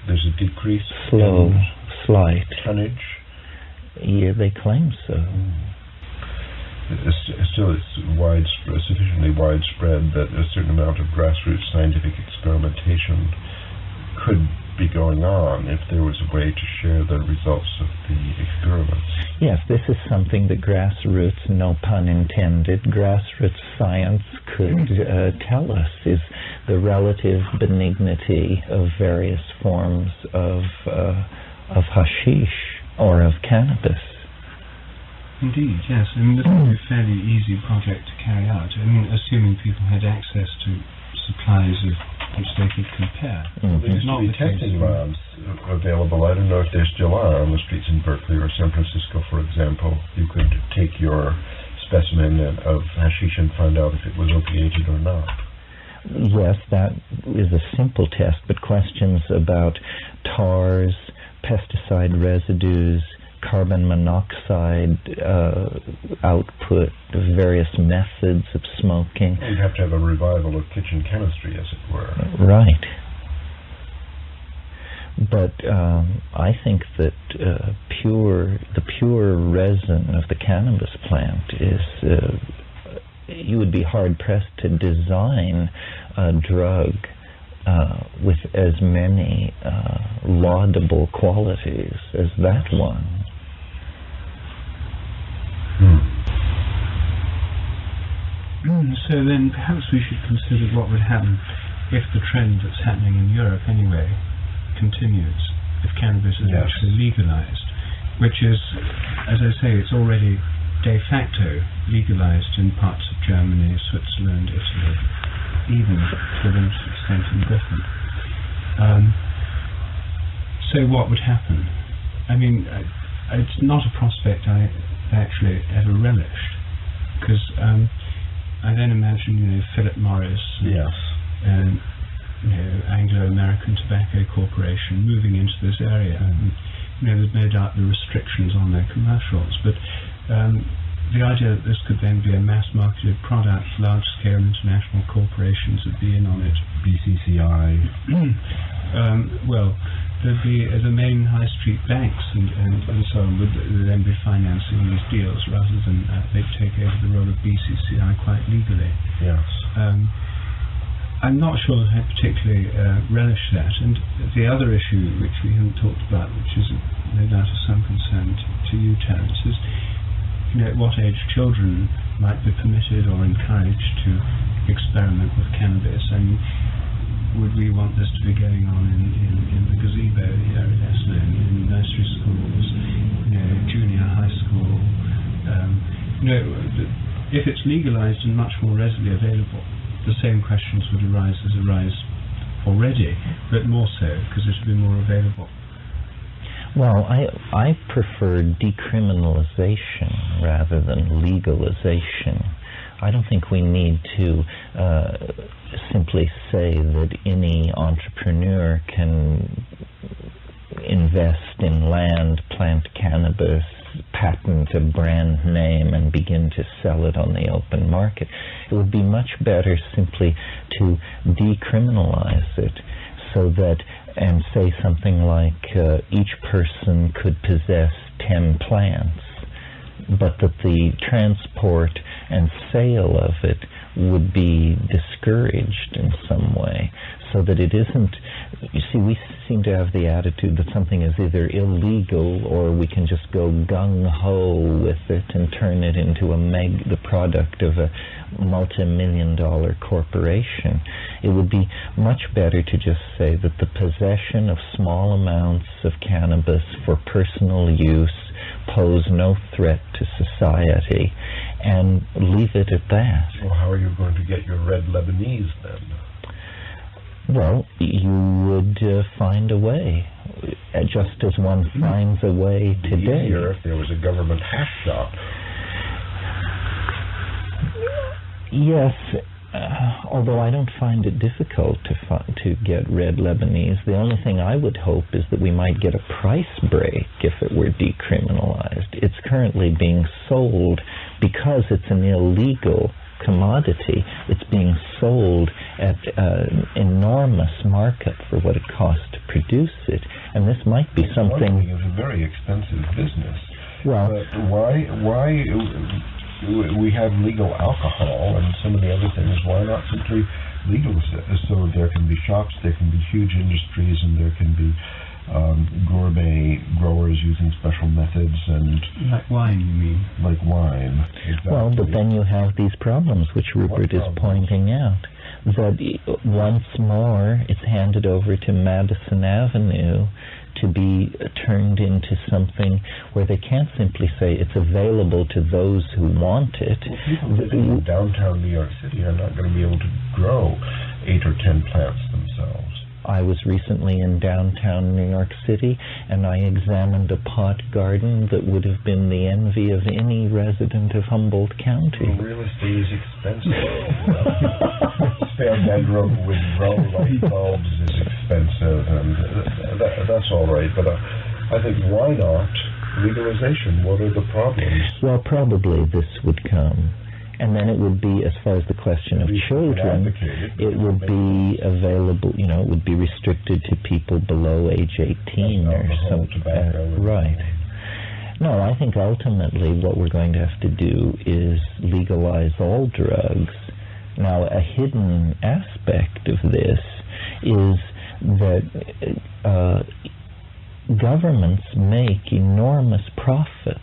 there's a decrease. Slow, slight. Tonnage. Yeah, they claim so. Still, it's sufficiently widespread that a certain amount of grassroots scientific experimentation could be going on if there was a way to share the results of the experiments. Yes, this is something that grassroots, no pun intended, grassroots science could tell us, is the relative benignity of various forms of hashish or of cannabis. Indeed, yes. I mean, this would be a fairly easy project to carry out. I mean, assuming people had access to supplies of which they could compare. Mm-hmm. There used to be testing labs available. I don't know if they still are on the streets in Berkeley or San Francisco, for example. You could take your specimen of hashish and find out if it was opiated or not. Yes, that is a simple test, but questions about tars, pesticide residues, carbon monoxide output, various methods of smoking. You'd have to have a revival of kitchen chemistry, as it were. Right. But I think that the pure resin of the cannabis plant is, you would be hard-pressed to design a drug with as many laudable qualities as that one. So then perhaps we should consider what would happen if the trend that's happening in Europe anyway continues, if cannabis is actually legalized, which is, as I say, it's already de facto legalized in parts of Germany, Switzerland, Italy, even to a limited extent in Britain. So what would happen? I mean, it's not a prospect I actually ever relished, because I then imagine, Philip Morris, and Anglo-American Tobacco Corporation moving into this area. And, there's no doubt the restrictions on their commercials, but the idea that this could then be a mass-marketed product, large-scale international corporations would be in on it. BCCI. Well, there'd be the main high street banks and so on would then be financing these deals rather than they'd take over the role of BCCI quite legally. Yes. I'm not sure that I particularly relish that. And the other issue which we haven't talked about, which is no doubt of some concern to you, Terence, is at what age children might be permitted or encouraged to experiment with cannabis. I mean, would we want this to be going on in the gazebo here at Esalen, in nursery schools, junior high school? If it's legalized and much more readily available, the same questions would arise already, but more so because it would be more available. Well, I prefer decriminalization rather than legalization. I don't think we need to simply say that any entrepreneur can invest in land, plant cannabis, patent a brand name, and begin to sell it on the open market. It would be much better simply to decriminalize it so that, and say something like each person could possess 10 plants, but that the transport and sale of it would be discouraged in some way, so that it isn't. You see, we seem to have the attitude that something is either illegal or we can just go gung-ho with it and turn it into the product of a multi-million-dollar corporation. It would be much better to just say that the possession of small amounts of cannabis for personal use pose no threat to society, and leave it at that. Well, how are you going to get your red Lebanese then? Well, you would find a way, just as one finds a way today. Easier if there was a government hash shop. Yes, although I don't find it difficult to get red Lebanese, the only thing I would hope is that we might get a price break if it were decriminalized. It's currently being sold because it's an illegal commodity. It's being sold at enormous markup for what it costs to produce it, and this might be something. It's a very expensive business. Well, but why? We have legal alcohol and some of the other things. Why not simply legalize it? So there can be shops, there can be huge industries, and there can be gourmet growers using special methods and... Like wine, you mean? Like wine, exactly. Well, but then you have these problems, which Rupert is pointing out, that once more it's handed over to Madison Avenue to be turned into something where they can't simply say it's available to those who want it. Well, people living in downtown New York City are not going to be able to grow 8 or 10 plants themselves. I was recently in downtown New York City, and I examined a pot garden that would have been the envy of any resident of Humboldt County. Well, real estate is expensive. Spare bedroom with grow light bulbs is expensive, and that's all right. But I think, why not legalization? What are the problems? Well, probably this would come. And then it would be, as far as the question of children, it would be available, it would be restricted to people below age 18 or something. Right. No, I think ultimately what we're going to have to do is legalize all drugs. Now, a hidden aspect of this is that governments make enormous profits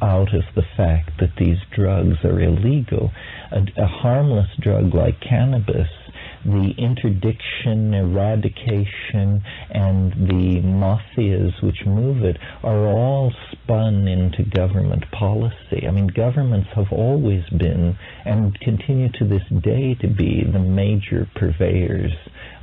out of the fact that these drugs are illegal. A harmless drug like cannabis, the interdiction, eradication, and the mafias which move it are all spun into government policy. I mean, governments have always been, and continue to this day to be, the major purveyors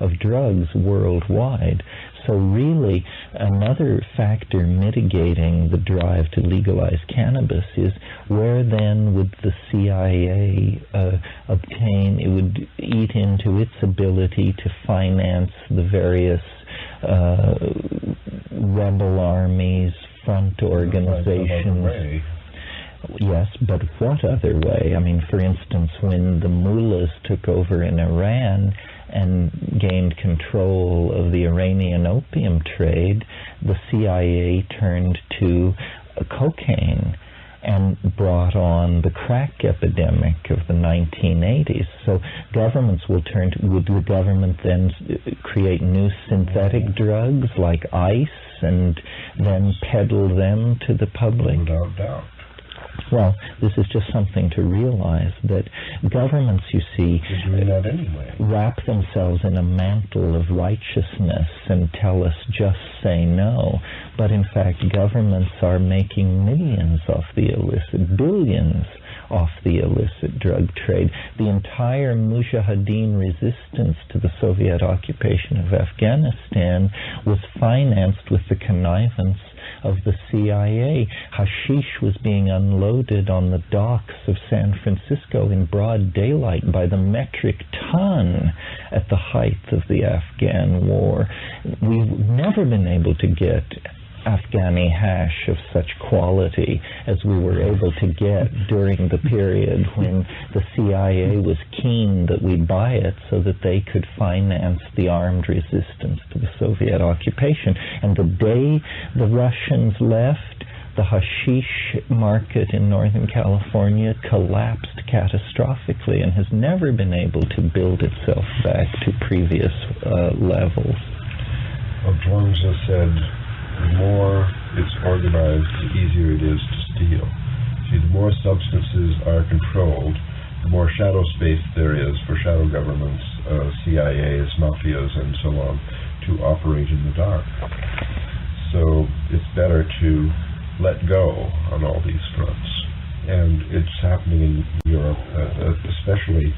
of drugs worldwide. So really, another factor mitigating the drive to legalize cannabis is where then would the CIA obtain, it would eat into its ability to finance the various rebel armies, front organizations. Yes, but what other way? I mean, for instance, when the mullahs took over in Iran and gained control of the Iranian opium trade, the CIA turned to cocaine and brought on the crack epidemic of the 1980s. So governments would the government then create new synthetic drugs like ice and then peddle them to the public? Without doubt. Well, this is just something to realize, that governments, you see, wrap themselves in a mantle of righteousness and tell us just say no. But in fact, governments are making millions off the illicit, billions off the illicit drug trade. The entire Mujahideen resistance to the Soviet occupation of Afghanistan was financed with the connivance of the CIA. Hashish was being unloaded on the docks of San Francisco in broad daylight by the metric ton at the height of the Afghan war. We've never been able to get Afghani hash of such quality as we were able to get during the period when the CIA was keen that we buy it so that they could finance the armed resistance to the Soviet occupation. And the day the Russians left, the hashish market in Northern California collapsed catastrophically and has never been able to build itself back to previous levels. Well, Strung just said, the more it's organized, the easier it is to steal. See, the more substances are controlled, the more shadow space there is for shadow governments, CIAs, mafias, and so on, to operate in the dark. So it's better to let go on all these fronts. And it's happening in Europe, especially,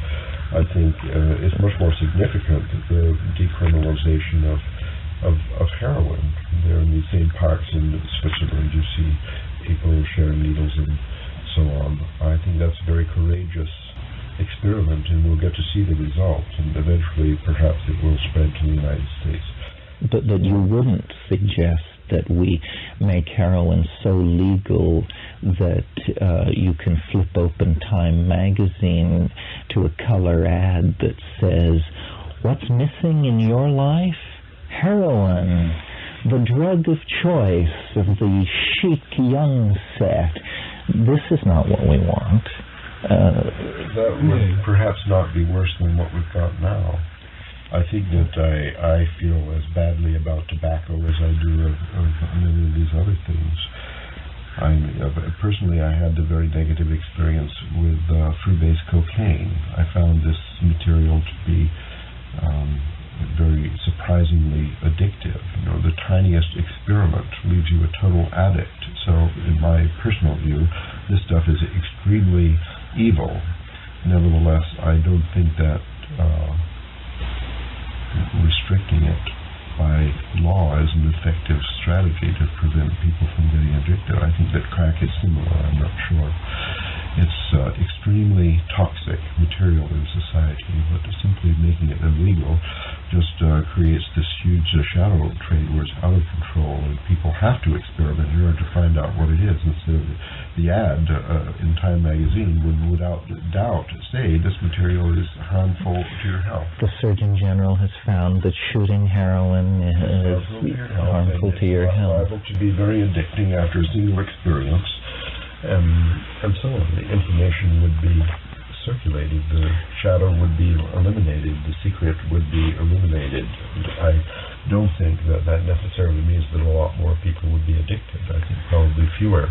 I think, it's much more significant, the decriminalization of heroin. There in these same parks in Switzerland, you see people sharing needles and so on. I think that's very courageous. experiment, and we'll get to see the results, and eventually perhaps it will spread to the United States. But you wouldn't suggest that we make heroin so legal that you can flip open Time magazine to a color ad that says, "What's missing in your life? Heroin, the drug of choice of the chic young set." This is not what we want. That would perhaps not be worse than what we've got now. I think that I feel as badly about tobacco as I do of many of these other things. Personally, I had a very negative experience with free-base cocaine. I found this material to be very surprisingly addictive. You know, the tiniest experiment leaves you a total addict. So, in my personal view, this stuff is extremely evil. Nevertheless, I don't think that restricting it by law is an effective strategy to prevent people from getting addicted. I think that crack is similar, I'm not sure. It's extremely toxic material in society, but simply making it illegal just creates this huge shadow trade where it's out of control, and people have to experiment in order to find out what it is, instead of the ad in Time magazine would without doubt say this material is harmful to your health. The Surgeon General has found that shooting heroin is harmful to your health. Liable to be very addicting after a single experience, and so on. The information would be circulated, the shadow would be eliminated, the secret would be eliminated. And I don't think that necessarily means that a lot more people would be addicted. I think probably fewer.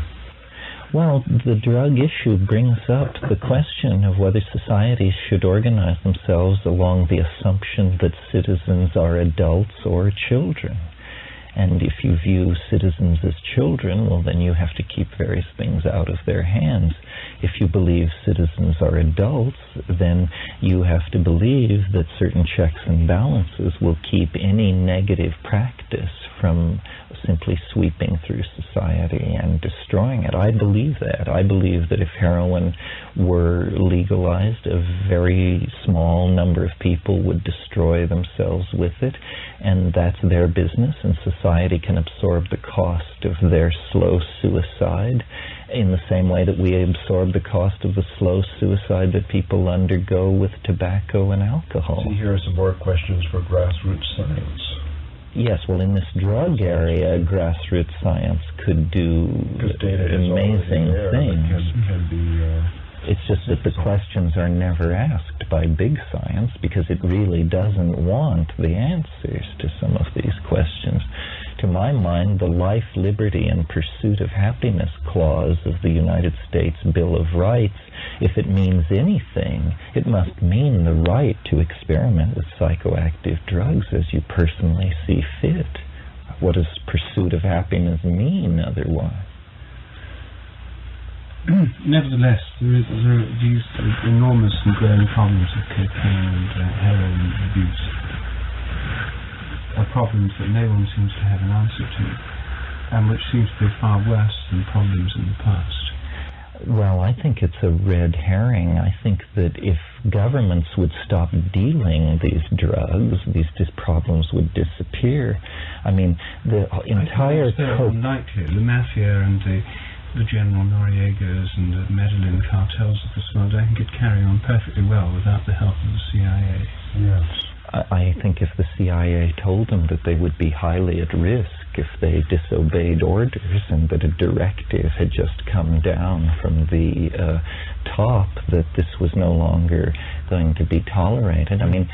Well, the drug issue brings up the question of whether societies should organize themselves along the assumption that citizens are adults or children. And if you view citizens as children, well, then you have to keep various things out of their hands. If you believe citizens are adults, then you have to believe that certain checks and balances will keep any negative practice from simply sweeping through society and destroying it. I believe that. I believe that if heroin were legalized, a very small number of people would destroy themselves with it, and that's their business, and society can absorb the cost of their slow suicide in the same way that we absorb the cost of the slow suicide that people undergo with tobacco and alcohol. See, here are some more questions for grassroots science. Yes, well, in this drug area, grassroots science could do amazing things. It's just that the questions are never asked by big science because it really doesn't want the answers to some of these questions. To my mind, the life, liberty, and pursuit of happiness clause of the United States Bill of Rights, if it means anything, it must mean the right to experiment with psychoactive drugs as you personally see fit. What does pursuit of happiness mean otherwise? Nevertheless, there are these enormous and growing problems of cocaine and heroin abuse. Are problems that no one seems to have an answer to, and which seems to be far worse than problems in the past. Well, I think it's a red herring. I think that if governments would stop dealing these drugs, these problems would disappear. I mean, the entire... The mafia and the General Noriegas and the Medellin cartels of this world, I think could carry on perfectly well without the help of the CIA. Yes. I think if the CIA told them that they would be highly at risk if they disobeyed orders, and that a directive had just come down from the top that this was no longer going to be tolerated. I mean,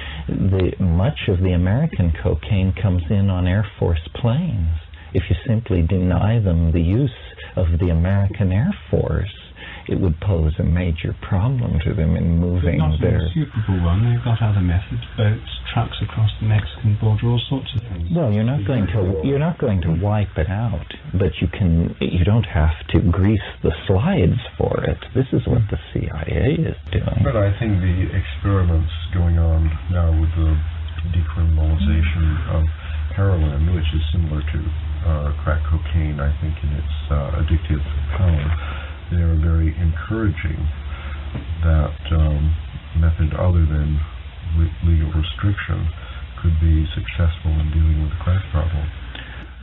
much of the American cocaine comes in on Air Force planes. If you simply deny them the use of the American Air Force, it would pose a major problem to them in moving their... Not a suitable one. They've got other methods, boats, trucks across the Mexican border, all sorts of things. Well, you're not going to wipe it out, but you don't have to grease the slides for it. This is what the CIA is doing. But I think the experiments going on now with the decriminalization of heroin, which is similar to crack cocaine, I think, in its addictive power, they are very encouraging. that method other than legal restriction could be successful in dealing with the crack problem?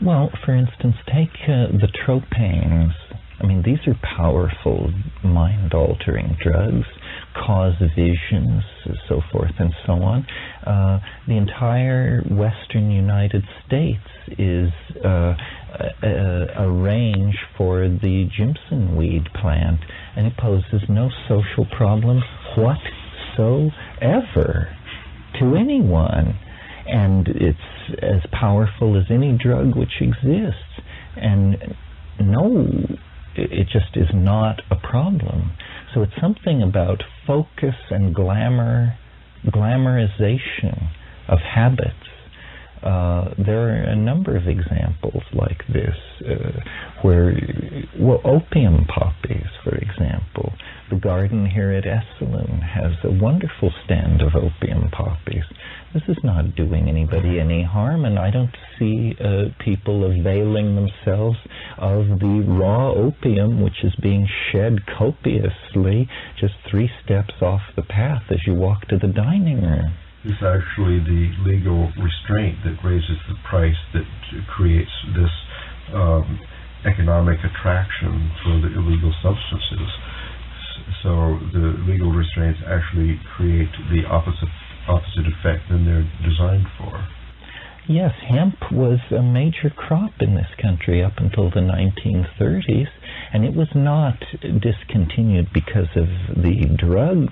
Well, for instance, take the tropanes. I mean, these are powerful, mind-altering drugs, cause visions, so forth and so on. The entire western United States is a range for the Jimson weed plant, and it poses no social problem whatsoever to anyone. And it's as powerful as any drug which exists. And no, it just is not a problem. So it's something about focus and glamorization of habits. There are a number of examples like this, where, well, opium poppies, for example. The garden here at Esalen has a wonderful stand of opium poppies. This is not doing anybody any harm, and I don't see people availing themselves of the raw opium which is being shed copiously just 3 steps off the path as you walk to the dining room. It's actually the legal restraint that raises the price that creates this economic attraction for the illegal substances. So the legal restraints actually create the opposite effect than they're designed for. Yes, hemp was a major crop in this country up until the 1930s, and it was not discontinued because of the drug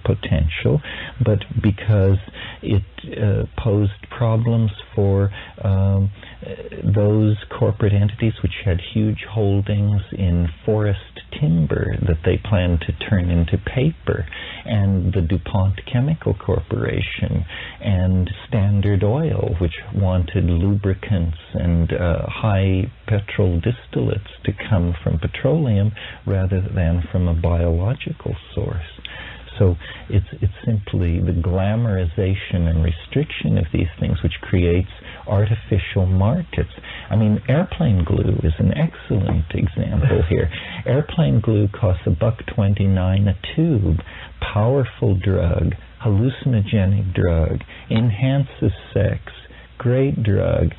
potential, but because it posed problems for those corporate entities which had huge holdings in forest timber that they planned to turn into paper, and the DuPont Chemical Corporation, and Standard Oil, which wanted lubricants and high petrol distillates to come from petroleum rather than from a biological source. So it's simply the glamorization and restriction of these things which creates artificial markets. I mean, airplane glue is an excellent example here. Airplane glue costs $1.29 a tube. Powerful drug, hallucinogenic drug, enhances sex, great drug.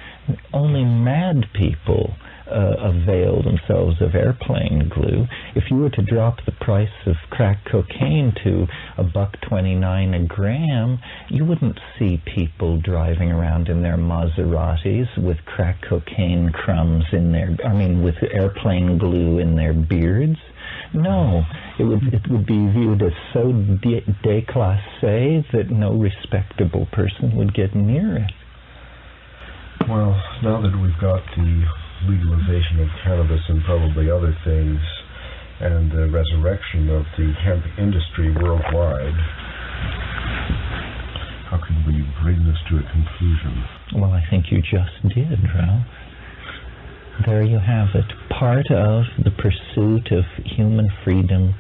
Only mad people avail themselves of airplane glue. If you were to drop the price of crack cocaine to $1.29 a gram, you wouldn't see people driving around in their Maseratis with crack cocaine crumbs in their, with airplane glue in their beards. No, it would be viewed as so déclassé that no respectable person would get near it. Well, now that we've got the legalization of cannabis and probably other things, and the resurrection of the hemp industry worldwide, how can we bring this to a conclusion? Well, I think you just did, Ralph. There you have it. Part of the pursuit of human freedom,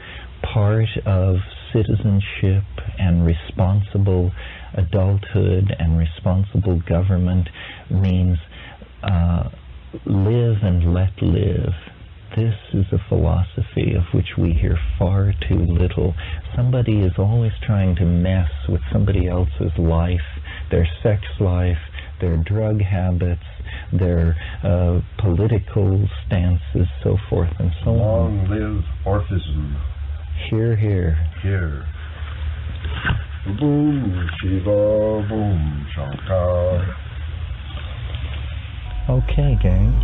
part of citizenship and responsible adulthood and responsible government means live and let live. This is a philosophy of which we hear far too little. Somebody is always trying to mess with somebody else's life, their sex life, their drug habits, their political stances, so forth and so on. Long live Orphism. Hear, hear. Here. Boom, Shiva, boom, Shankar. Okay, gang.